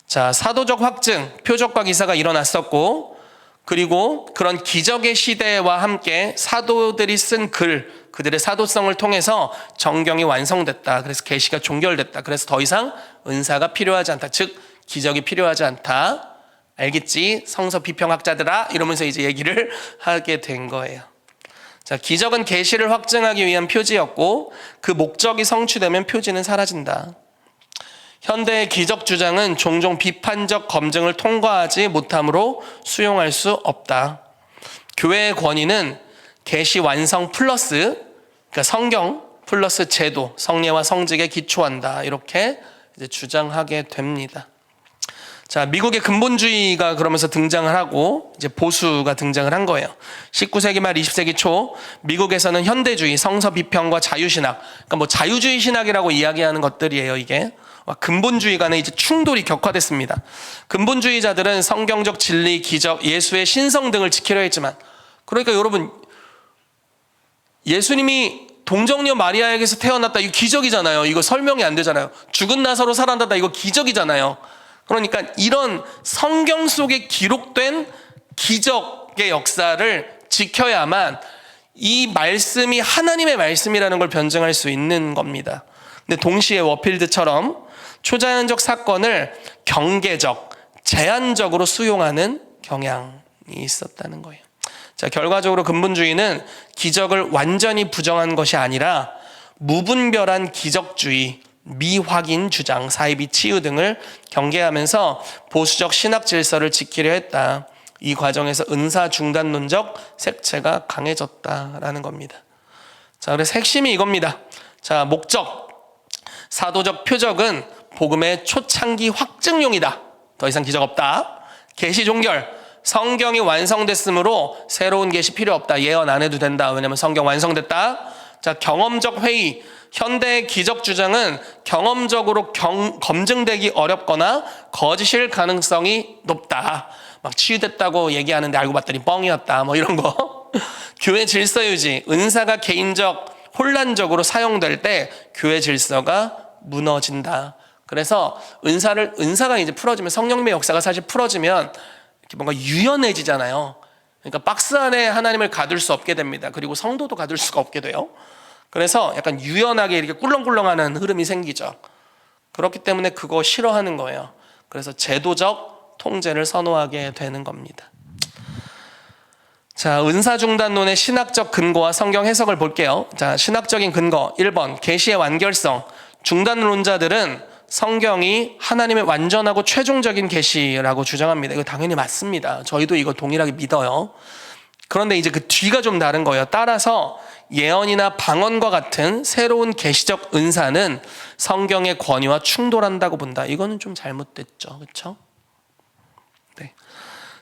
자, 사도적 확증, 표적과 기사가 일어났었고, 그리고 그런 기적의 시대와 함께 사도들이 쓴 글, 그들의 사도성을 통해서 정경이 완성됐다. 그래서 계시가 종결됐다. 그래서 더 이상 은사가 필요하지 않다. 즉, 기적이 필요하지 않다. 알겠지? 성서 비평학자들아, 이러면서 이제 얘기를 하게 된 거예요. 자, 기적은 계시를 확증하기 위한 표지였고 그 목적이 성취되면 표지는 사라진다. 현대의 기적 주장은 종종 비판적 검증을 통과하지 못함으로 수용할 수 없다. 교회의 권위는 계시 완성 플러스, 그러니까 성경 플러스 제도, 성례와 성직에 기초한다. 이렇게 이제 주장하게 됩니다. 자, 미국의 근본주의가 그러면서 등장을 하고 이제 보수가 등장을 한 거예요. 19세기 말 20세기 초 미국에서는 현대주의, 성서 비평과 자유신학, 그러니까 뭐 자유주의 신학이라고 이야기하는 것들이에요. 이게 근본주의 간에 이제 충돌이 격화됐습니다. 근본주의자들은 성경적 진리, 기적, 예수의 신성 등을 지키려 했지만, 그러니까 여러분, 예수님이 동정녀 마리아에게서 태어났다, 이거 기적이잖아요. 이거 설명이 안 되잖아요. 죽은 나사로 살아난다, 이거 기적이잖아요. 그러니까 이런 성경 속에 기록된 기적의 역사를 지켜야만 이 말씀이 하나님의 말씀이라는 걸 변증할 수 있는 겁니다. 근데 동시에 워필드처럼 초자연적 사건을 경계적, 제한적으로 수용하는 경향이 있었다는 거예요. 자, 결과적으로 근본주의는 기적을 완전히 부정한 것이 아니라 무분별한 기적주의, 미확인 주장, 사이비 치유 등을 경계하면서 보수적 신학 질서를 지키려 했다. 이 과정에서 은사 중단론적 색채가 강해졌다라는 겁니다. 자, 그래서 핵심이 이겁니다. 자, 목적. 사도적 표적은 복음의 초창기 확증용이다. 더 이상 기적 없다. 계시 종결. 성경이 완성됐으므로 새로운 계시 필요 없다. 예언 안 해도 된다. 왜냐하면 성경 완성됐다. 자, 경험적 회의. 현대의 기적 주장은 경험적으로 검증되기 어렵거나 거짓일 가능성이 높다. 막 치유됐다고 얘기하는데 알고 봤더니 뻥이었다. 뭐 이런 거. 교회 질서 유지. 은사가 개인적, 혼란적으로 사용될 때 교회 질서가 무너진다. 그래서 은사가 이제 풀어지면, 성령님의 역사가 사실 풀어지면 이렇게 뭔가 유연해지잖아요. 그러니까 박스 안에 하나님을 가둘 수 없게 됩니다. 그리고 성도도 가둘 수가 없게 돼요. 그래서 약간 유연하게 이렇게 꿀렁꿀렁하는 흐름이 생기죠. 그렇기 때문에 그거 싫어하는 거예요. 그래서 제도적 통제를 선호하게 되는 겁니다. 자, 은사 중단론의 신학적 근거와 성경 해석을 볼게요. 자, 신학적인 근거 1번 계시의 완결성. 중단론자들은 성경이 하나님의 완전하고 최종적인 계시라고 주장합니다. 이거 당연히 맞습니다. 저희도 이거 동일하게 믿어요. 그런데 이제 그 뒤가 좀 다른 거예요. 따라서 예언이나 방언과 같은 새로운 계시적 은사는 성경의 권위와 충돌한다고 본다. 이거는 좀 잘못됐죠. 그렇죠? 네.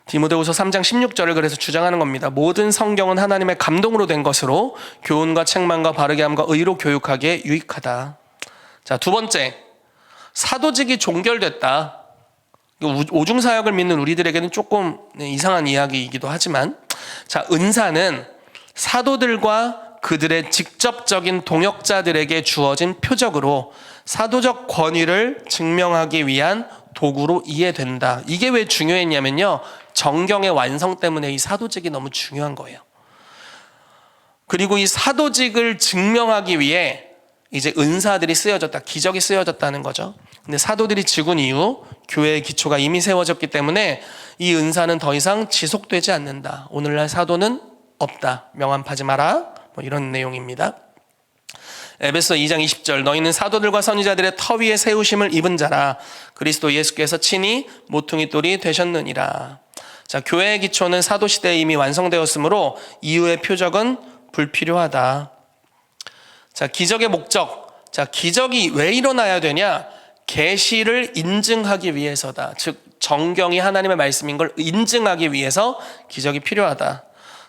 디모데후서 3장 16절을 그래서 주장하는 겁니다. 모든 성경은 하나님의 감동으로 된 것으로 교훈과 책망과 바르게 함과 의로 교육하기에 유익하다. 자, 두 번째, 사도직이 종결됐다. 오중사역을 믿는 우리들에게는 조금 이상한 이야기이기도 하지만, 자, 은사는 사도들과 그들의 직접적인 동역자들에게 주어진 표적으로 사도적 권위를 증명하기 위한 도구로 이해된다. 이게 왜 중요했냐면요, 정경의 완성 때문에 이 사도직이 너무 중요한 거예요. 그리고 이 사도직을 증명하기 위해 이제 은사들이 쓰여졌다, 기적이 쓰여졌다는 거죠. 근데 사도들이 죽은 이후 교회의 기초가 이미 세워졌기 때문에 이 은사는 더 이상 지속되지 않는다. 오늘날 사도는 없다. 명함 파지 마라. 뭐 이런 내용입니다. 에베소 2장 20절 너희는 사도들과 선지자들의 터 위에 세우심을 입은 자라. 그리스도 예수께서 친히 모퉁이 돌이 되셨느니라. 자, 교회의 기초는 사도 시대에 이미 완성되었으므로 이후의 표적은 불필요하다. 자, 기적의 목적. 자, 기적이 왜 일어나야 되냐? 계시를 인증하기 위해서다. 즉 정경이 하나님의 말씀인 걸 인증하기 위해서 기적이 필요하다.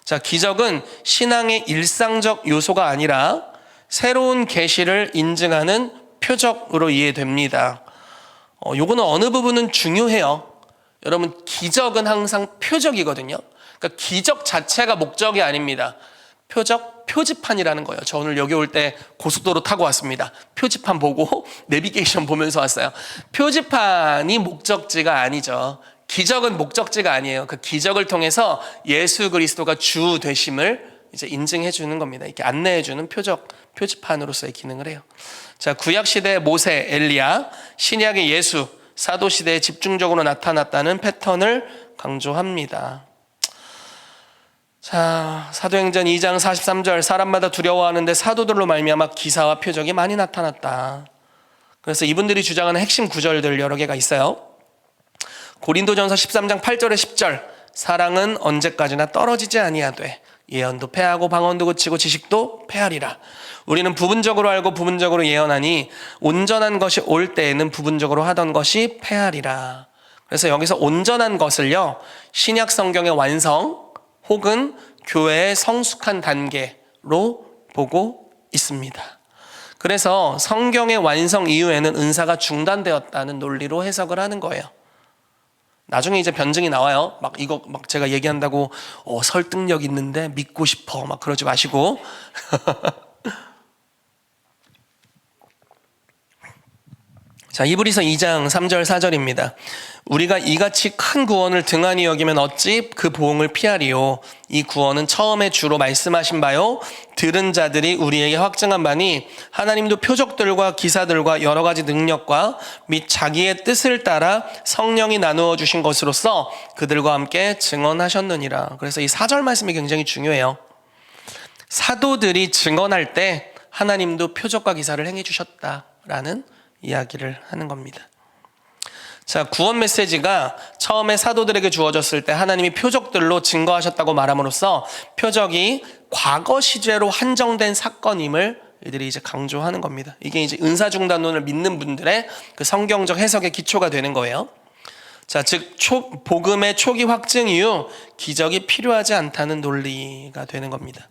자, 기적은 신앙의 일상적 요소가 아니라 새로운 계시를 인증하는 표적으로 이해됩니다. 요거는 어느 부분은 중요해요. 여러분, 기적은 항상 표적이거든요. 그러니까 기적 자체가 목적이 아닙니다. 표적, 표지판이라는 거예요. 저 오늘 여기 올 때 고속도로 타고 왔습니다. 표지판 보고 내비게이션 보면서 왔어요. 표지판이 목적지가 아니죠. 기적은 목적지가 아니에요. 그 기적을 통해서 예수 그리스도가 주 되심을 이제 인증해 주는 겁니다. 이렇게 안내해 주는 표지판으로서의 기능을 해요. 자, 구약 시대의 모세, 엘리야, 신약의 예수, 사도 시대에 집중적으로 나타났다는 패턴을 강조합니다. 자, 사도행전 2장 43절 사람마다 두려워하는데 사도들로 말미암아 기사와 표적이 많이 나타났다. 그래서 이분들이 주장하는 핵심 구절들 여러 개가 있어요. 고린도전서 13장 8절에 10절 사랑은 언제까지나 떨어지지 아니하되 예언도 패하고 방언도 그치고 지식도 패하리라. 우리는 부분적으로 알고 부분적으로 예언하니 온전한 것이 올 때에는 부분적으로 하던 것이 패하리라. 그래서 여기서 온전한 것을요, 신약 성경의 완성 혹은 교회의 성숙한 단계로 보고 있습니다. 그래서 성경의 완성 이후에는 은사가 중단되었다는 논리로 해석을 하는 거예요. 나중에 이제 변증이 나와요. 이거 제가 얘기한다고 설득력 있는데 믿고 싶어 그러지 마시고 자, 히브리서 2장 3절 4절입니다. 우리가 이같이 큰 구원을 등한히 여기면 어찌 그 보응을 피하리요. 이 구원은 처음에 주로 말씀하신 바요 들은 자들이 우리에게 확증한 바니 하나님도 표적들과 기사들과 여러 가지 능력과 및 자기의 뜻을 따라 성령이 나누어 주신 것으로서 그들과 함께 증언하셨느니라. 그래서 이 4절 말씀이 굉장히 중요해요. 사도들이 증언할 때 하나님도 표적과 기사를 행해 주셨다라는 이야기를 하는 겁니다. 자, 구원 메시지가 처음에 사도들에게 주어졌을 때 하나님이 표적들로 증거하셨다고 말함으로써 표적이 과거 시제로 한정된 사건임을 이들이 이제 강조하는 겁니다. 이게 이제 은사중단론을 믿는 분들의 그 성경적 해석의 기초가 되는 거예요. 자, 즉 복음의 초기 확증 이후 기적이 필요하지 않다는 논리가 되는 겁니다.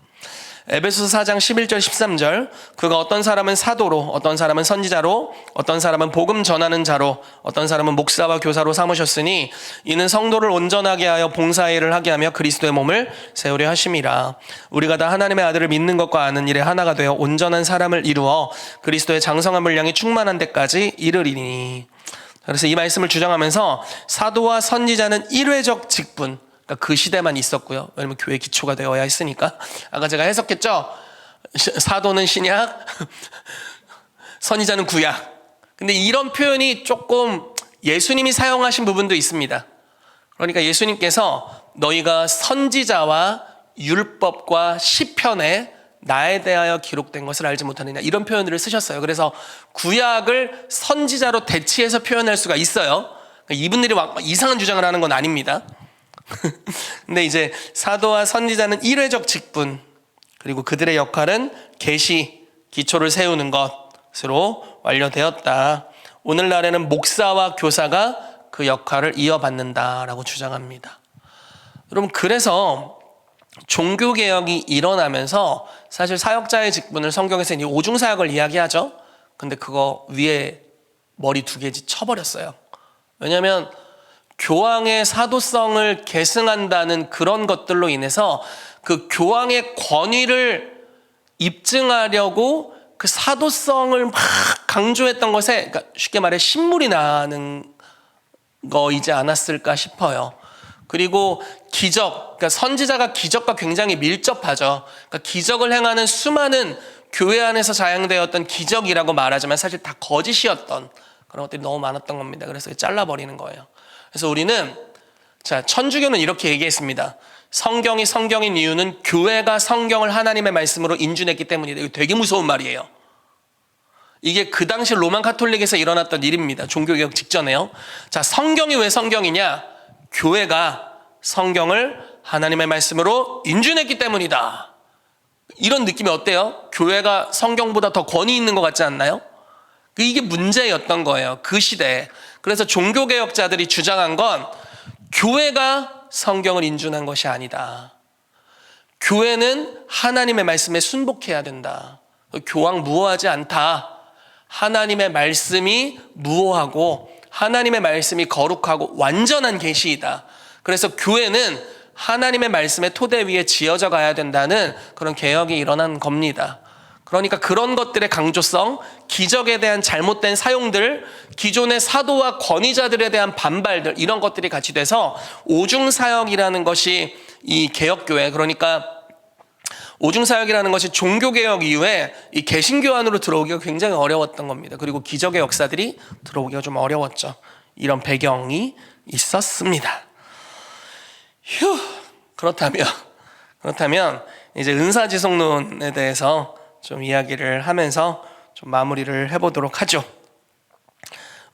에베소서 4장 11절 13절 그가 어떤 사람은 사도로 어떤 사람은 선지자로 어떤 사람은 복음 전하는 자로 어떤 사람은 목사와 교사로 삼으셨으니 이는 성도를 온전하게 하여 봉사일을 하게 하며 그리스도의 몸을 세우려 하심이라. 우리가 다 하나님의 아들을 믿는 것과 아는 일에 하나가 되어 온전한 사람을 이루어 그리스도의 장성한 분량이 충만한 데까지 이르리니. 그래서 이 말씀을 주장하면서 사도와 선지자는 일회적 직분, 그러니까 그 시대만 있었고요. 왜냐면 교회 기초가 되어야 했으니까. 아까 제가 해석했죠. 사도는 신약, 선지자는 구약. 근데 이런 표현이 조금 예수님이 사용하신 부분도 있습니다. 그러니까 예수님께서 너희가 선지자와 율법과 시편에 나에 대하여 기록된 것을 알지 못하느냐 이런 표현들을 쓰셨어요. 그래서 구약을 선지자로 대치해서 표현할 수가 있어요. 그러니까 이분들이 이상한 주장을 하는 건 아닙니다. 근데 이제 사도와 선지자는 일회적 직분, 그리고 그들의 역할은 계시, 기초를 세우는 것으로 완료되었다. 오늘날에는 목사와 교사가 그 역할을 이어받는다라고 주장합니다. 여러분, 그래서 종교개혁이 일어나면서 사실 사역자의 직분을 성경에서 이제 오중사역을 이야기하죠. 근데 그거 위에 머리 두 개지 쳐버렸어요. 왜냐하면 교황의 사도성을 계승한다는 그런 것들로 인해서 그 교황의 권위를 입증하려고 그 사도성을 막 강조했던 것에, 그러니까 쉽게 말해 신물이 나는 거이지 않았을까 싶어요. 그리고 기적, 그러니까 선지자가 기적과 굉장히 밀접하죠. 그러니까 기적을 행하는 수많은 교회 안에서 자양되었던 기적이라고 말하지만 사실 다 거짓이었던 그런 것들이 너무 많았던 겁니다. 그래서 잘라버리는 거예요. 그래서 우리는, 자, 천주교는 이렇게 얘기했습니다. 성경이 성경인 이유는 교회가 성경을 하나님의 말씀으로 인준했기 때문이다. 이거 되게 무서운 말이에요. 이게 그 당시 로만 카톨릭에서 일어났던 일입니다. 종교개혁 직전에요. 자, 성경이 왜 성경이냐? 교회가 성경을 하나님의 말씀으로 인준했기 때문이다. 이런 느낌이 어때요? 교회가 성경보다 더 권위 있는 것 같지 않나요? 이게 문제였던 거예요. 그 시대에. 그래서 종교개혁자들이 주장한 건 교회가 성경을 인준한 것이 아니다. 교회는 하나님의 말씀에 순복해야 된다. 교황 무호하지 않다. 하나님의 말씀이 무호하고 하나님의 말씀이 거룩하고 완전한 계시이다. 그래서 교회는 하나님의 말씀의 토대 위에 지어져 가야 된다는 그런 개혁이 일어난 겁니다. 그러니까 그런 것들의 강조성, 기적에 대한 잘못된 사용들, 기존의 사도와 권위자들에 대한 반발들, 이런 것들이 같이 돼서 오중사역이라는 것이 이 개혁교회, 그러니까 오중사역이라는 것이 종교개혁 이후에 이 개신교 안으로 들어오기가 굉장히 어려웠던 겁니다. 그리고 기적의 역사들이 들어오기가 좀 어려웠죠. 이런 배경이 있었습니다. 그렇다면 이제 은사지속론에 대해서 좀 이야기를 하면서 좀 마무리를 해보도록 하죠.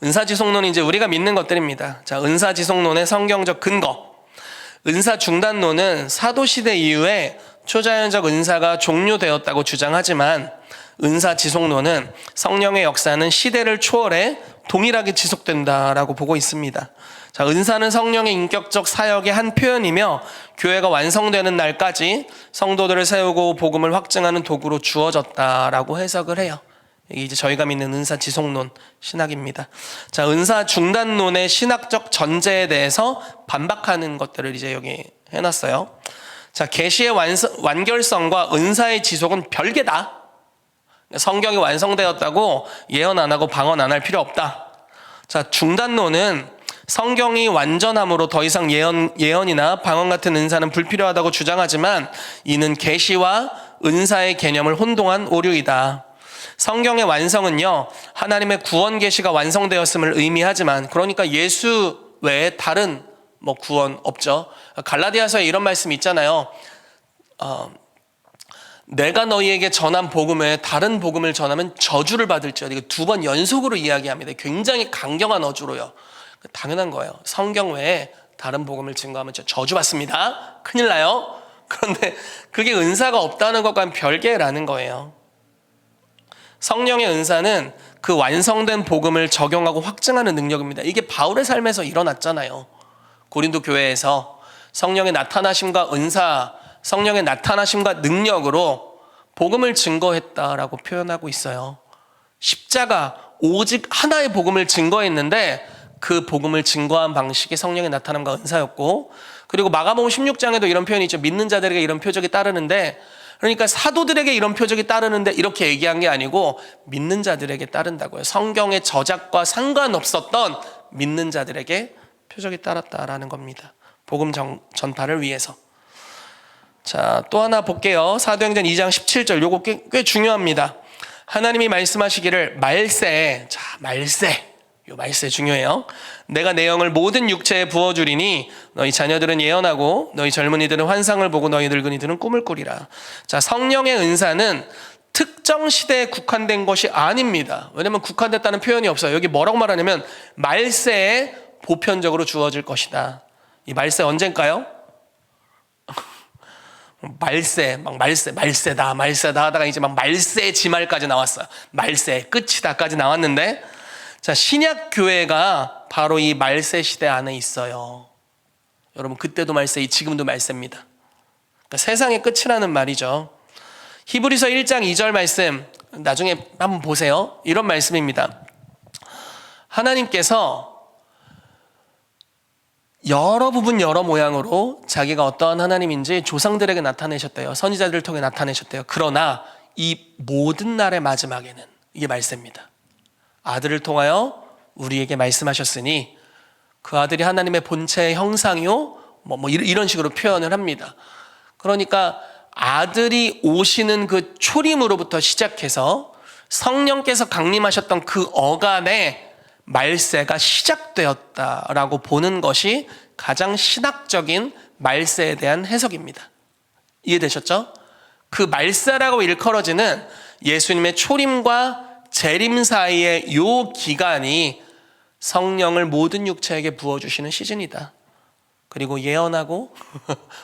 은사지속론이 이제 우리가 믿는 것들입니다. 자, 은사지속론의 성경적 근거. 은사중단론은 사도시대 이후에 초자연적 은사가 종료되었다고 주장하지만 은사지속론은 성령의 역사는 시대를 초월해 동일하게 지속된다라고 보고 있습니다. 자, 은사는 성령의 인격적 사역의 한 표현이며 교회가 완성되는 날까지 성도들을 세우고 복음을 확증하는 도구로 주어졌다라고 해석을 해요. 이게 이제 저희가 믿는 은사 지속론 신학입니다. 자, 은사 중단론의 신학적 전제에 대해서 반박하는 것들을 이제 여기 해놨어요. 자, 계시의 완결성과 은사의 지속은 별개다. 성경이 완성되었다고 예언 안 하고 방언 안 할 필요 없다. 자, 중단론은 성경이 완전함으로 더 이상 예언이나 방언 같은 은사는 불필요하다고 주장하지만 이는 계시와 은사의 개념을 혼동한 오류이다. 성경의 완성은요, 하나님의 구원 계시가 완성되었음을 의미하지만, 그러니까 예수 외에 다른 구원 없죠. 갈라디아서에 이런 말씀이 있잖아요. 내가 너희에게 전한 복음에 다른 복음을 전하면 저주를 받을지어다. 이거 2번 연속으로 이야기합니다. 굉장히 강경한 어조로요. 당연한 거예요. 성경 외에 다른 복음을 증거하면 저주받습니다. 큰일 나요. 그런데 그게 은사가 없다는 것과는 별개라는 거예요. 성령의 은사는 그 완성된 복음을 적용하고 확증하는 능력입니다. 이게 바울의 삶에서 일어났잖아요. 고린도 교회에서 성령의 나타나심과 은사, 성령의 나타나심과 능력으로 복음을 증거했다라고 표현하고 있어요. 십자가 오직 하나의 복음을 증거했는데 그 복음을 증거한 방식이 성령의 나타남과 은사였고, 그리고 마가복음 16장에도 이런 표현이 있죠. 믿는 자들에게 이런 표적이 따르는데, 그러니까 사도들에게 이런 표적이 따르는데 이렇게 얘기한 게 아니고 믿는 자들에게 따른다고요. 성경의 저작과 상관없었던 믿는 자들에게 표적이 따랐다라는 겁니다. 복음 전파를 위해서. 자, 또 하나 볼게요. 사도행전 2장 17절. 요거 꽤 중요합니다. 하나님이 말씀하시기를 말세. 자, 말세. 요 말세 중요해요. 내가 내 영을 모든 육체에 부어주리니 너희 자녀들은 예언하고 너희 젊은이들은 환상을 보고 너희 늙은이들은 꿈을 꾸리라. 자, 성령의 은사는 특정 시대에 국한된 것이 아닙니다. 왜냐하면 국한됐다는 표현이 없어요. 여기 뭐라고 말하냐면 말세에 보편적으로 주어질 것이다. 이 말세 언젠가요? 말세다 하다가 이제 말세 지말까지 나왔어요. 말세 끝이다까지 나왔는데, 자, 신약 교회가 바로 이 말세 시대 안에 있어요. 여러분, 그때도 말세, 지금도 말세입니다. 그러니까 세상의 끝이라는 말이죠. 히브리서 1장 2절 말씀 나중에 한번 보세요. 이런 말씀입니다. 하나님께서 여러 부분 여러 모양으로 자기가 어떠한 하나님인지 조상들에게 나타내셨대요. 선지자들을 통해 나타내셨대요. 그러나 이 모든 날의 마지막에는, 이게 말세입니다, 아들을 통하여 우리에게 말씀하셨으니 그 아들이 하나님의 본체의 형상이요 이런 식으로 표현을 합니다. 그러니까 아들이 오시는 그 초림으로부터 시작해서 성령께서 강림하셨던 그 어간에 말세가 시작되었다라고 보는 것이 가장 신학적인 말세에 대한 해석입니다. 이해되셨죠? 그 말세라고 일컬어지는 예수님의 초림과 재림 사이의 요 기간이 성령을 모든 육체에게 부어주시는 시즌이다. 그리고 예언하고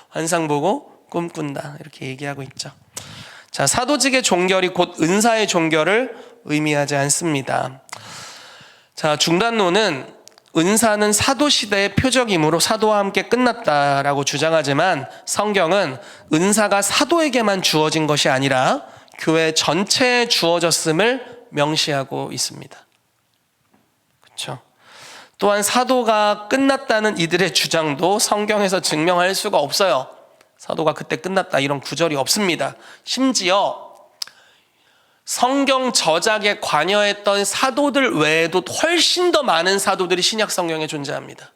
환상 보고 꿈꾼다, 이렇게 얘기하고 있죠. 자, 사도직의 종결이 곧 은사의 종결을 의미하지 않습니다. 자, 중단론은 은사는 사도시대의 표적이므로 사도와 함께 끝났다라고 주장하지만 성경은 은사가 사도에게만 주어진 것이 아니라 교회 전체에 주어졌음을 명시하고 있습니다. 그렇죠? 또한 사도가 끝났다는 이들의 주장도 성경에서 증명할 수가 없어요. 사도가 그때 끝났다 이런 구절이 없습니다. 심지어 성경 저작에 관여했던 사도들 외에도 훨씬 더 많은 사도들이 신약 성경에 존재합니다.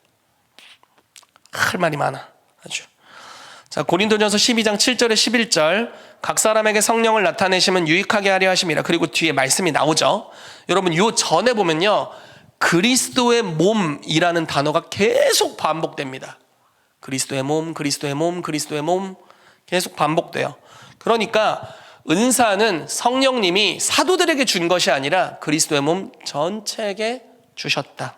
할 말이 많아, 아주. 자, 고린도전서 12장 7절에 11절, 각 사람에게 성령을 나타내시면 유익하게 하려 하심이라. 그리고 뒤에 말씀이 나오죠. 여러분, 요 전에 보면요, 그리스도의 몸이라는 단어가 계속 반복됩니다. 그리스도의 몸, 그리스도의 몸, 그리스도의 몸, 계속 반복돼요. 그러니까 은사는 성령님이 사도들에게 준 것이 아니라 그리스도의 몸 전체에게 주셨다.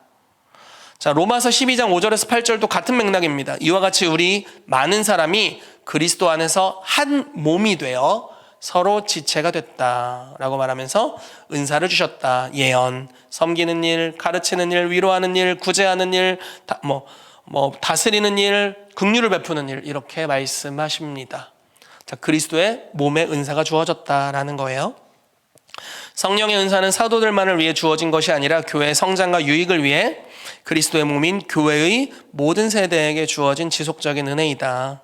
자, 로마서 12장 5절에서 8절도 같은 맥락입니다. 이와 같이 우리 많은 사람이 그리스도 안에서 한 몸이 되어 서로 지체가 됐다라고 말하면서 은사를 주셨다. 예언, 섬기는 일, 가르치는 일, 위로하는 일, 구제하는 일, 다스리는 일, 긍휼을 베푸는 일, 이렇게 말씀하십니다. 자, 그리스도의 몸에 은사가 주어졌다라는 거예요. 성령의 은사는 사도들만을 위해 주어진 것이 아니라 교회의 성장과 유익을 위해 그리스도의 몸인 교회의 모든 세대에게 주어진 지속적인 은혜이다.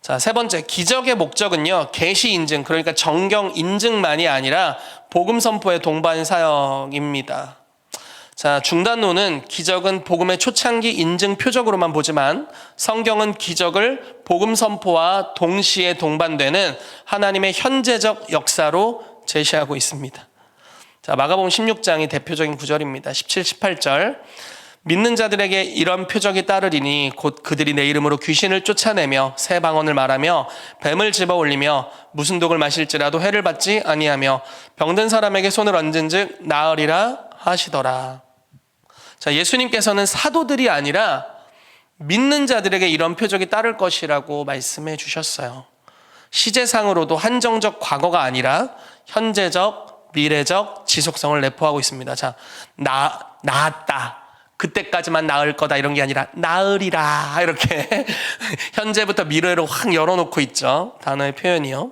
자, 세 번째, 기적의 목적은요, 계시 인증, 그러니까 정경 인증만이 아니라 복음 선포의 동반 사역입니다. 자, 중단론은 기적은 복음의 초창기 인증 표적으로만 보지만 성경은 기적을 복음 선포와 동시에 동반되는 하나님의 현재적 역사로 제시하고 있습니다. 자, 마가복음 16장이 대표적인 구절입니다. 17, 18절. 믿는 자들에게 이런 표적이 따르리니 곧 그들이 내 이름으로 귀신을 쫓아내며 새 방언을 말하며 뱀을 집어 올리며 무슨 독을 마실지라도 해를 받지 아니하며 병든 사람에게 손을 얹은즉 나으리라 하시더라. 자, 예수님께서는 사도들이 아니라 믿는 자들에게 이런 표적이 따를 것이라고 말씀해 주셨어요. 시제상으로도 한정적 과거가 아니라 현재적, 미래적 지속성을 내포하고 있습니다. 자, 나았다. 그때까지만 나을 거다 이런 게 아니라 나으리라 이렇게 현재부터 미래로 확 열어놓고 있죠. 단어의 표현이요.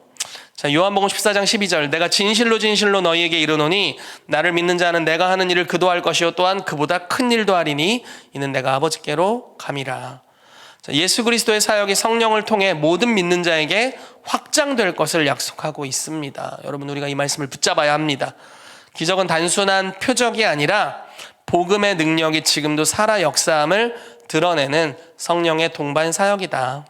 자, 요한복음 14장 12절. 내가 진실로 진실로 너희에게 이르노니 나를 믿는 자는 내가 하는 일을 그도 할 것이요 또한 그보다 큰 일도 하리니 이는 내가 아버지께로 감이라. 자, 예수 그리스도의 사역이 성령을 통해 모든 믿는 자에게 확장될 것을 약속하고 있습니다. 여러분, 우리가 이 말씀을 붙잡아야 합니다. 기적은 단순한 표적이 아니라 복음의 능력이 지금도 살아 역사함을 드러내는 성령의 동반 사역이다.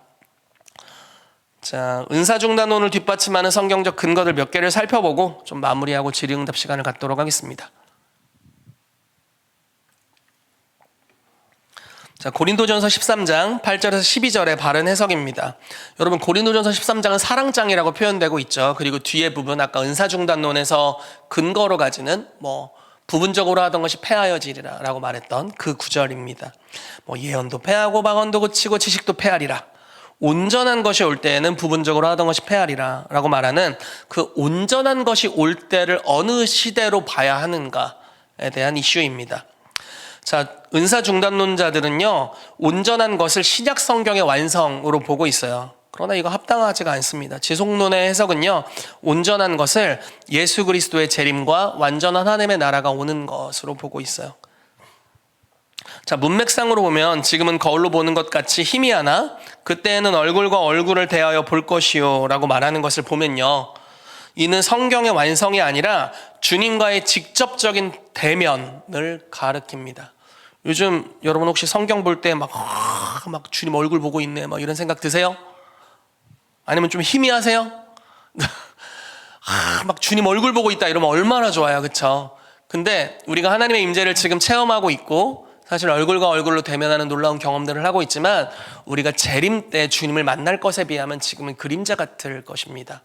자, 은사중단론을 뒷받침하는 성경적 근거들 몇 개를 살펴보고 좀 마무리하고 질의응답 시간을 갖도록 하겠습니다. 자, 고린도전서 13장 8절에서 12절의 바른 해석입니다. 여러분, 고린도전서 13장은 사랑장이라고 표현되고 있죠. 그리고 뒤에 부분 아까 은사중단론에서 근거로 가지는 부분적으로 하던 것이 패하여지리라 라고 말했던 그 구절입니다. 예언도 패하고 방언도 고치고 지식도 패하리라. 온전한 것이 올 때에는 부분적으로 하던 것이 패하리라 라고 말하는 그 온전한 것이 올 때를 어느 시대로 봐야 하는가에 대한 이슈입니다. 자, 은사중단론자들은요, 온전한 것을 신약 성경의 완성으로 보고 있어요. 그러나 이거 합당하지가 않습니다. 지속론의 해석은요, 온전한 것을 예수 그리스도의 재림과 완전한 하나님의 나라가 오는 것으로 보고 있어요. 자, 문맥상으로 보면 지금은 거울로 보는 것 같이 희미하나 그때에는 얼굴과 얼굴을 대하여 볼 것이요 라고 말하는 것을 보면요, 이는 성경의 완성이 아니라 주님과의 직접적인 대면을 가리킵니다. 요즘 여러분 혹시 성경 볼 때 막 주님 얼굴 보고 있네 막 이런 생각 드세요? 아니면 좀 희미하세요? 막 주님 얼굴 보고 있다 이러면 얼마나 좋아요, 그렇죠? 근데 우리가 하나님의 임재를 지금 체험하고 있고 사실 얼굴과 얼굴로 대면하는 놀라운 경험들을 하고 있지만 우리가 재림 때 주님을 만날 것에 비하면 지금은 그림자 같을 것입니다.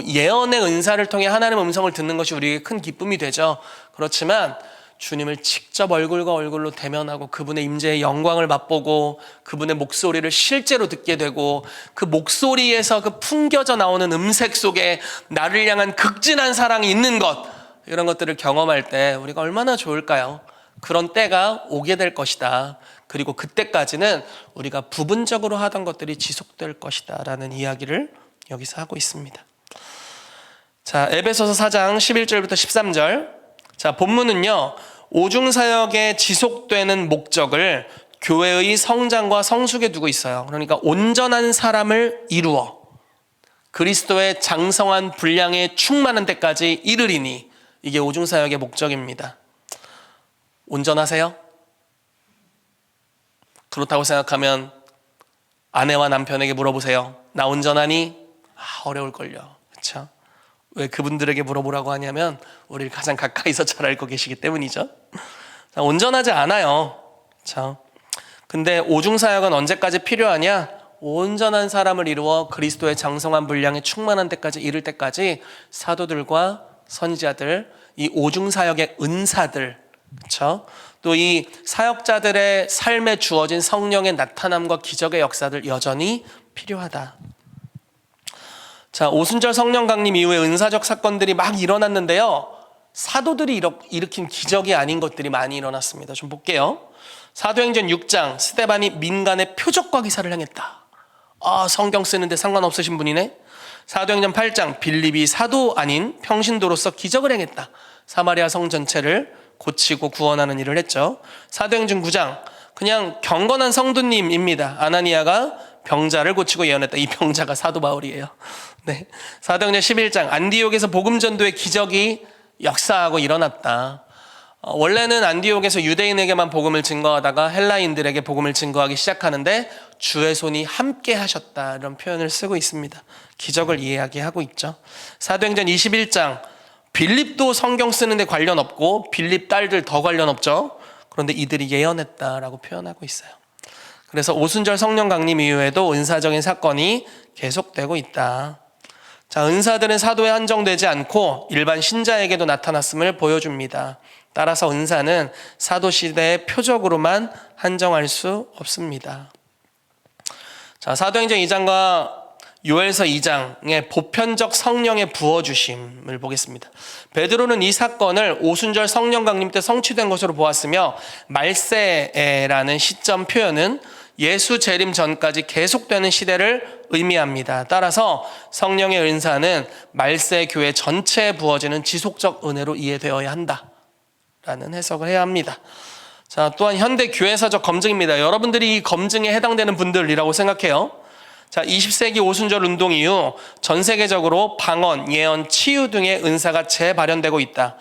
예언의 은사를 통해 하나님의 음성을 듣는 것이 우리에게 큰 기쁨이 되죠. 그렇지만 주님을 직접 얼굴과 얼굴로 대면하고 그분의 임재의 영광을 맛보고 그분의 목소리를 실제로 듣게 되고 그 목소리에서 그 풍겨져 나오는 음색 속에 나를 향한 극진한 사랑이 있는 것, 이런 것들을 경험할 때 우리가 얼마나 좋을까요? 그런 때가 오게 될 것이다. 그리고 그때까지는 우리가 부분적으로 하던 것들이 지속될 것이다 라는 이야기를 여기서 하고 있습니다. 자, 에베소서 4장 11절부터 13절. 자, 본문은요, 오중사역의 지속되는 목적을 교회의 성장과 성숙에 두고 있어요. 그러니까 온전한 사람을 이루어 그리스도의 장성한 분량에 충만한 데까지 이르리니, 이게 오중사역의 목적입니다. 온전하세요? 그렇다고 생각하면 아내와 남편에게 물어보세요. 나 온전하니? 어려울걸요. 그렇죠? 왜 그분들에게 물어보라고 하냐면 우리를 가장 가까이서 잘 알고 계시기 때문이죠. 자, 온전하지 않아요. 그렇죠? 근데 오중사역은 언제까지 필요하냐? 온전한 사람을 이루어 그리스도의 장성한 분량에 충만한 데까지 이를 때까지 사도들과 선지자들, 이 오중사역의 은사들, 그렇죠? 또 이 사역자들의 삶에 주어진 성령의 나타남과 기적의 역사들 여전히 필요하다. 자, 오순절 성령 강림 이후에 은사적 사건들이 막 일어났는데요, 사도들이 일으킨 기적이 아닌 것들이 많이 일어났습니다. 좀 볼게요. 사도행전 6장, 스데반이 민간의 표적과 기사를 행했다. 성경 쓰는데 상관없으신 분이네. 사도행전 8장, 빌립이 사도 아닌 평신도로서 기적을 행했다. 사마리아 성 전체를 고치고 구원하는 일을 했죠. 사도행전 9장, 그냥 경건한 성도님입니다. 아나니아가 병자를 고치고 예언했다. 이 병자가 사도 바울이에요. 네. 사도행전 11장, 안디옥에서 복음 전도의 기적이 역사하고 일어났다. 원래는 안디옥에서 유대인에게만 복음을 증거하다가 헬라인들에게 복음을 증거하기 시작하는데 주의 손이 함께 하셨다, 이런 표현을 쓰고 있습니다. 기적을 이야기하고 있죠. 사도행전 21장, 빌립도 성경 쓰는데 관련 없고 빌립 딸들 더 관련 없죠. 그런데 이들이 예언했다라고 표현하고 있어요. 그래서 오순절 성령 강림 이후에도 은사적인 사건이 계속되고 있다. 자, 은사들은 사도에 한정되지 않고 일반 신자에게도 나타났음을 보여줍니다. 따라서 은사는 사도 시대의 표적으로만 한정할 수 없습니다. 자, 사도행전 2장과 요엘서 2장의 보편적 성령의 부어주심을 보겠습니다. 베드로는 이 사건을 오순절 성령 강림 때 성취된 것으로 보았으며, 말세라는 시점 표현은 예수 재림 전까지 계속되는 시대를 의미합니다. 따라서 성령의 은사는 말세 교회 전체에 부어지는 지속적 은혜로 이해되어야 한다라는 해석을 해야 합니다. 자, 또한 현대 교회사적 검증입니다. 여러분들이 이 검증에 해당되는 분들이라고 생각해요. 자, 20세기 오순절 운동 이후 전 세계적으로 방언, 예언, 치유 등의 은사가 재발현되고 있다.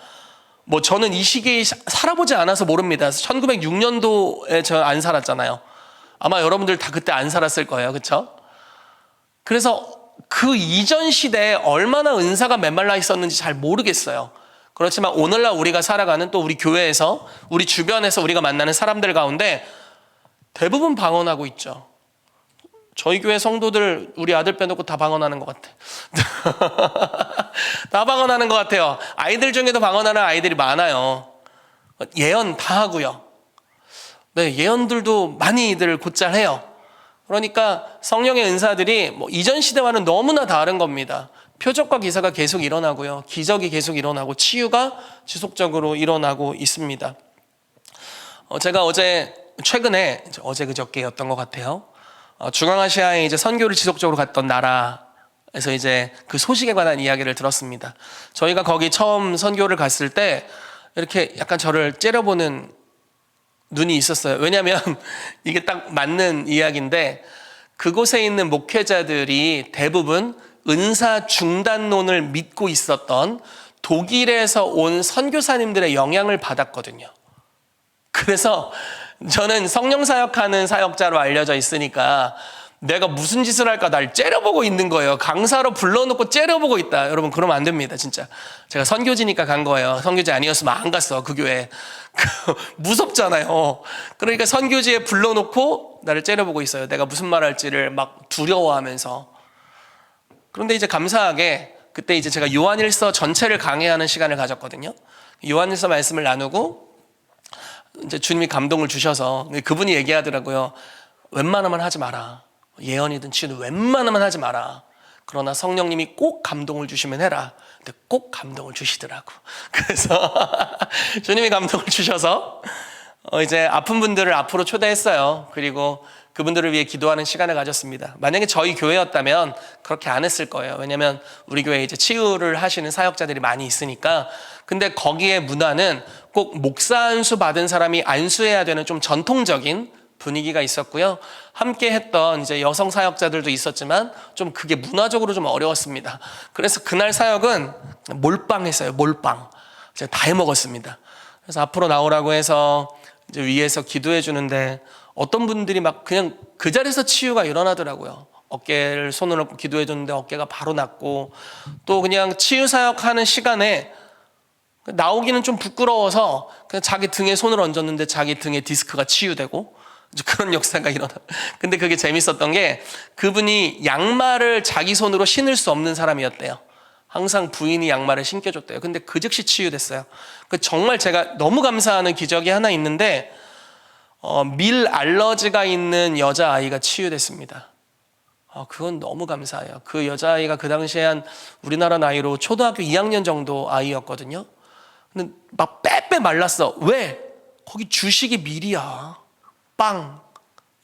저는 이 시기에 살아보지 않아서 모릅니다. 1906년도에 저 안 살았잖아요. 아마 여러분들 다 그때 안 살았을 거예요. 그렇죠? 그래서 그 이전 시대에 얼마나 은사가 메말라 있었는지 잘 모르겠어요. 그렇지만 오늘날 우리가 살아가는, 또 우리 교회에서, 우리 주변에서 우리가 만나는 사람들 가운데 대부분 방언하고 있죠. 저희 교회 성도들 우리 아들 빼놓고 다 방언하는 것 같아. 다 방언하는 것 같아요. 아이들 중에도 방언하는 아이들이 많아요. 예언 다 하고요. 네, 예언들도 많이들 곧잘 해요. 그러니까 성령의 은사들이 이전 시대와는 너무나 다른 겁니다. 표적과 기사가 계속 일어나고요. 기적이 계속 일어나고 치유가 지속적으로 일어나고 있습니다. 제가 최근에 어제 그저께였던 것 같아요. 중앙아시아에 이제 선교를 지속적으로 갔던 나라에서 이제 그 소식에 관한 이야기를 들었습니다. 저희가 거기 처음 선교를 갔을 때 이렇게 약간 저를 째려보는 눈이 있었어요. 왜냐하면 이게 딱 맞는 이야기인데, 그곳에 있는 목회자들이 대부분 은사 중단론을 믿고 있었던 독일에서 온 선교사님들의 영향을 받았거든요. 그래서 저는 성령 사역하는 사역자로 알려져 있으니까 내가 무슨 짓을 할까 날 째려보고 있는 거예요. 강사로 불러놓고 째려보고 있다. 여러분, 그러면 안 됩니다. 진짜 제가 선교지니까 간 거예요. 선교지 아니었으면 안 갔어, 그 교회. 무섭잖아요. 그러니까 선교지에 불러놓고 나를 째려보고 있어요. 내가 무슨 말 할지를 막 두려워하면서. 그런데 이제 감사하게 그때 이제 제가 요한일서 전체를 강해하는 시간을 가졌거든요. 요한일서 말씀을 나누고 이제 주님이 감동을 주셔서 그분이 얘기하더라고요. 웬만하면 하지 마라. 예언이든 치유든 웬만하면 하지 마라. 그러나 성령님이 꼭 감동을 주시면 해라. 근데 꼭 감동을 주시더라고. 그래서 주님이 감동을 주셔서 이제 아픈 분들을 앞으로 초대했어요. 그리고 그분들을 위해 기도하는 시간을 가졌습니다. 만약에 저희 교회였다면 그렇게 안 했을 거예요. 왜냐하면 우리 교회에 이제 치유를 하시는 사역자들이 많이 있으니까. 근데 거기에 문화는 꼭 목사 안수 받은 사람이 안수해야 되는 좀 전통적인 분위기가 있었고요. 함께 했던 이제 여성 사역자들도 있었지만 좀 그게 문화적으로 좀 어려웠습니다. 그래서 그날 사역은 몰빵했어요. 몰빵. 제가 다 해먹었습니다. 그래서 앞으로 나오라고 해서 이제 위에서 기도해 주는데 어떤 분들이 막 그냥 그 자리에서 치유가 일어나더라고요. 어깨를 손을 얹고 기도해 줬는데 어깨가 바로 낫고, 또 그냥 치유 사역하는 시간에 나오기는 좀 부끄러워서 그냥 자기 등에 손을 얹었는데 자기 등에 디스크가 치유되고 그런 역사가 일어나. 근데 그게 재밌었던 게 그분이 양말을 자기 손으로 신을 수 없는 사람이었대요. 항상 부인이 양말을 신겨줬대요. 근데 그 즉시 치유됐어요. 정말 제가 너무 감사하는 기적이 하나 있는데 밀 알러지가 있는 여자아이가 치유됐습니다. 그건 너무 감사해요. 그 여자아이가 그 당시에 한 우리나라 나이로 초등학교 2학년 정도 아이였거든요. 근데 막 빼빼 말랐어. 왜? 거기 주식이 밀이야. 빵,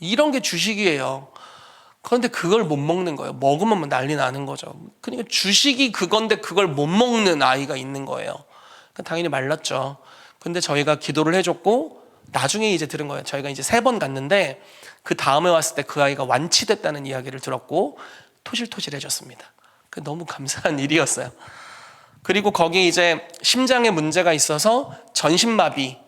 이런 게 주식이에요. 그런데 그걸 못 먹는 거예요. 먹으면 난리 나는 거죠. 그러니까 주식이 그건데 그걸 못 먹는 아이가 있는 거예요. 그러니까 당연히 말랐죠. 근데 저희가 기도를 해줬고 나중에 이제 들은 거예요. 저희가 이제 3번 갔는데 그 다음에 왔을 때 그 아이가 완치됐다는 이야기를 들었고 토실토실해졌습니다. 너무 감사한 일이었어요. 그리고 거기 이제 심장에 문제가 있어서 전신마비로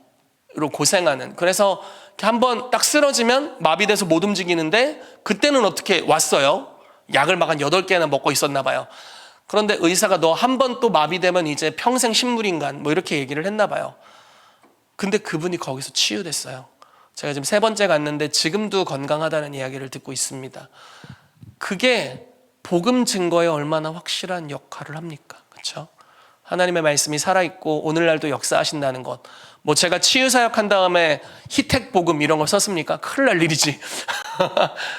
고생하는, 그래서 한번 딱 쓰러지면 마비돼서 못 움직이는데 그때는 어떻게 왔어요? 약을 막 한 8개나 먹고 있었나 봐요. 그런데 의사가 너 한 번 또 마비되면 이제 평생 식물인간 뭐 이렇게 얘기를 했나 봐요. 근데 그분이 거기서 치유됐어요. 제가 지금 3번째 갔는데 지금도 건강하다는 이야기를 듣고 있습니다. 그게 복음 증거에 얼마나 확실한 역할을 합니까? 그렇죠? 하나님의 말씀이 살아있고 오늘날도 역사하신다는 것. 뭐 제가 치유사역한 다음에 희택 복음 이런 거 썼습니까? 큰일 날 일이지.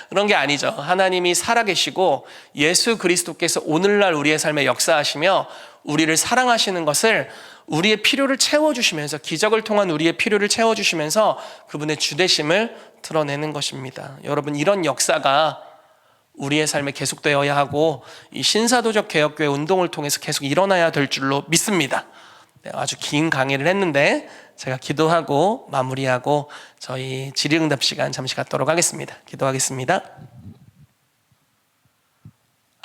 그런 게 아니죠. 하나님이 살아계시고 예수 그리스도께서 오늘날 우리의 삶에 역사하시며 우리를 사랑하시는 것을, 우리의 필요를 채워주시면서, 기적을 통한 우리의 필요를 채워주시면서 그분의 주되심을 드러내는 것입니다. 여러분, 이런 역사가 우리의 삶에 계속되어야 하고 이 신사도적 개혁교회 운동을 통해서 계속 일어나야 될 줄로 믿습니다. 아주 긴 강의를 했는데 제가 기도하고 마무리하고 저희 질의응답 시간 잠시 갖도록 하겠습니다. 기도하겠습니다.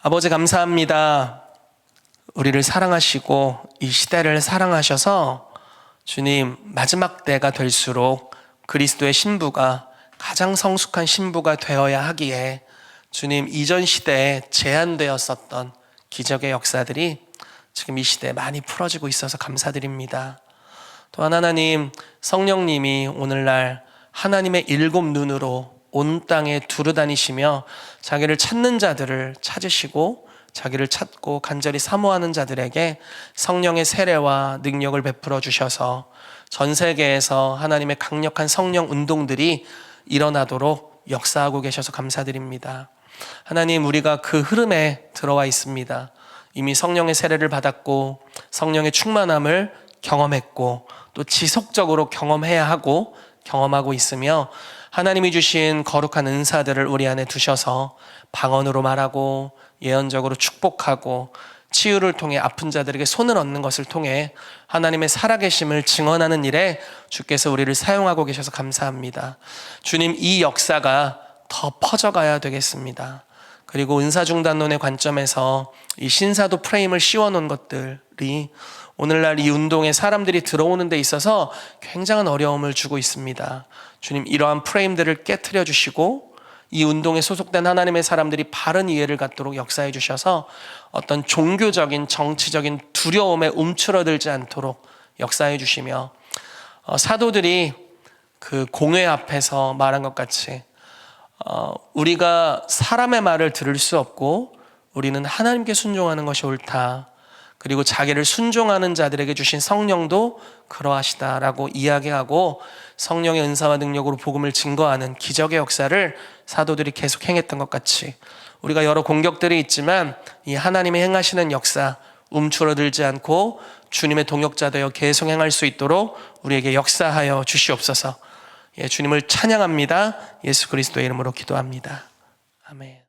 아버지, 감사합니다. 우리를 사랑하시고 이 시대를 사랑하셔서 주님, 마지막 때가 될수록 그리스도의 신부가 가장 성숙한 신부가 되어야 하기에 주님, 이전 시대에 제한되었었던 기적의 역사들이 지금 이 시대에 많이 풀어지고 있어서 감사드립니다. 또한 하나님, 성령님이 오늘날 하나님의 7 눈으로 온 땅에 두루다니시며 자기를 찾는 자들을 찾으시고 자기를 찾고 간절히 사모하는 자들에게 성령의 세례와 능력을 베풀어 주셔서 전 세계에서 하나님의 강력한 성령 운동들이 일어나도록 역사하고 계셔서 감사드립니다. 하나님, 우리가 그 흐름에 들어와 있습니다. 이미 성령의 세례를 받았고 성령의 충만함을 경험했고 또 지속적으로 경험해야 하고 경험하고 있으며, 하나님이 주신 거룩한 은사들을 우리 안에 두셔서 방언으로 말하고 예언적으로 축복하고 치유를 통해 아픈 자들에게 손을 얹는 것을 통해 하나님의 살아계심을 증언하는 일에 주께서 우리를 사용하고 계셔서 감사합니다. 주님, 이 역사가 더 퍼져가야 되겠습니다. 그리고 은사중단론의 관점에서 이 신사도 프레임을 씌워놓은 것들이 오늘날 이 운동에 사람들이 들어오는 데 있어서 굉장한 어려움을 주고 있습니다. 주님, 이러한 프레임들을 깨트려 주시고 이 운동에 소속된 하나님의 사람들이 바른 이해를 갖도록 역사해 주셔서 어떤 종교적인 정치적인 두려움에 움츠러들지 않도록 역사해 주시며, 사도들이 그 공회 앞에서 말한 것 같이 우리가 사람의 말을 들을 수 없고 우리는 하나님께 순종하는 것이 옳다. 그리고 자기를 순종하는 자들에게 주신 성령도 그러하시다라고 이야기하고 성령의 은사와 능력으로 복음을 증거하는 기적의 역사를 사도들이 계속 행했던 것 같이 우리가 여러 공격들이 있지만 이 하나님의 행하시는 역사 움츠러들지 않고 주님의 동역자 되어 계속 행할 수 있도록 우리에게 역사하여 주시옵소서. 주님을 찬양합니다. 예수 그리스도의 이름으로 기도합니다. 아멘.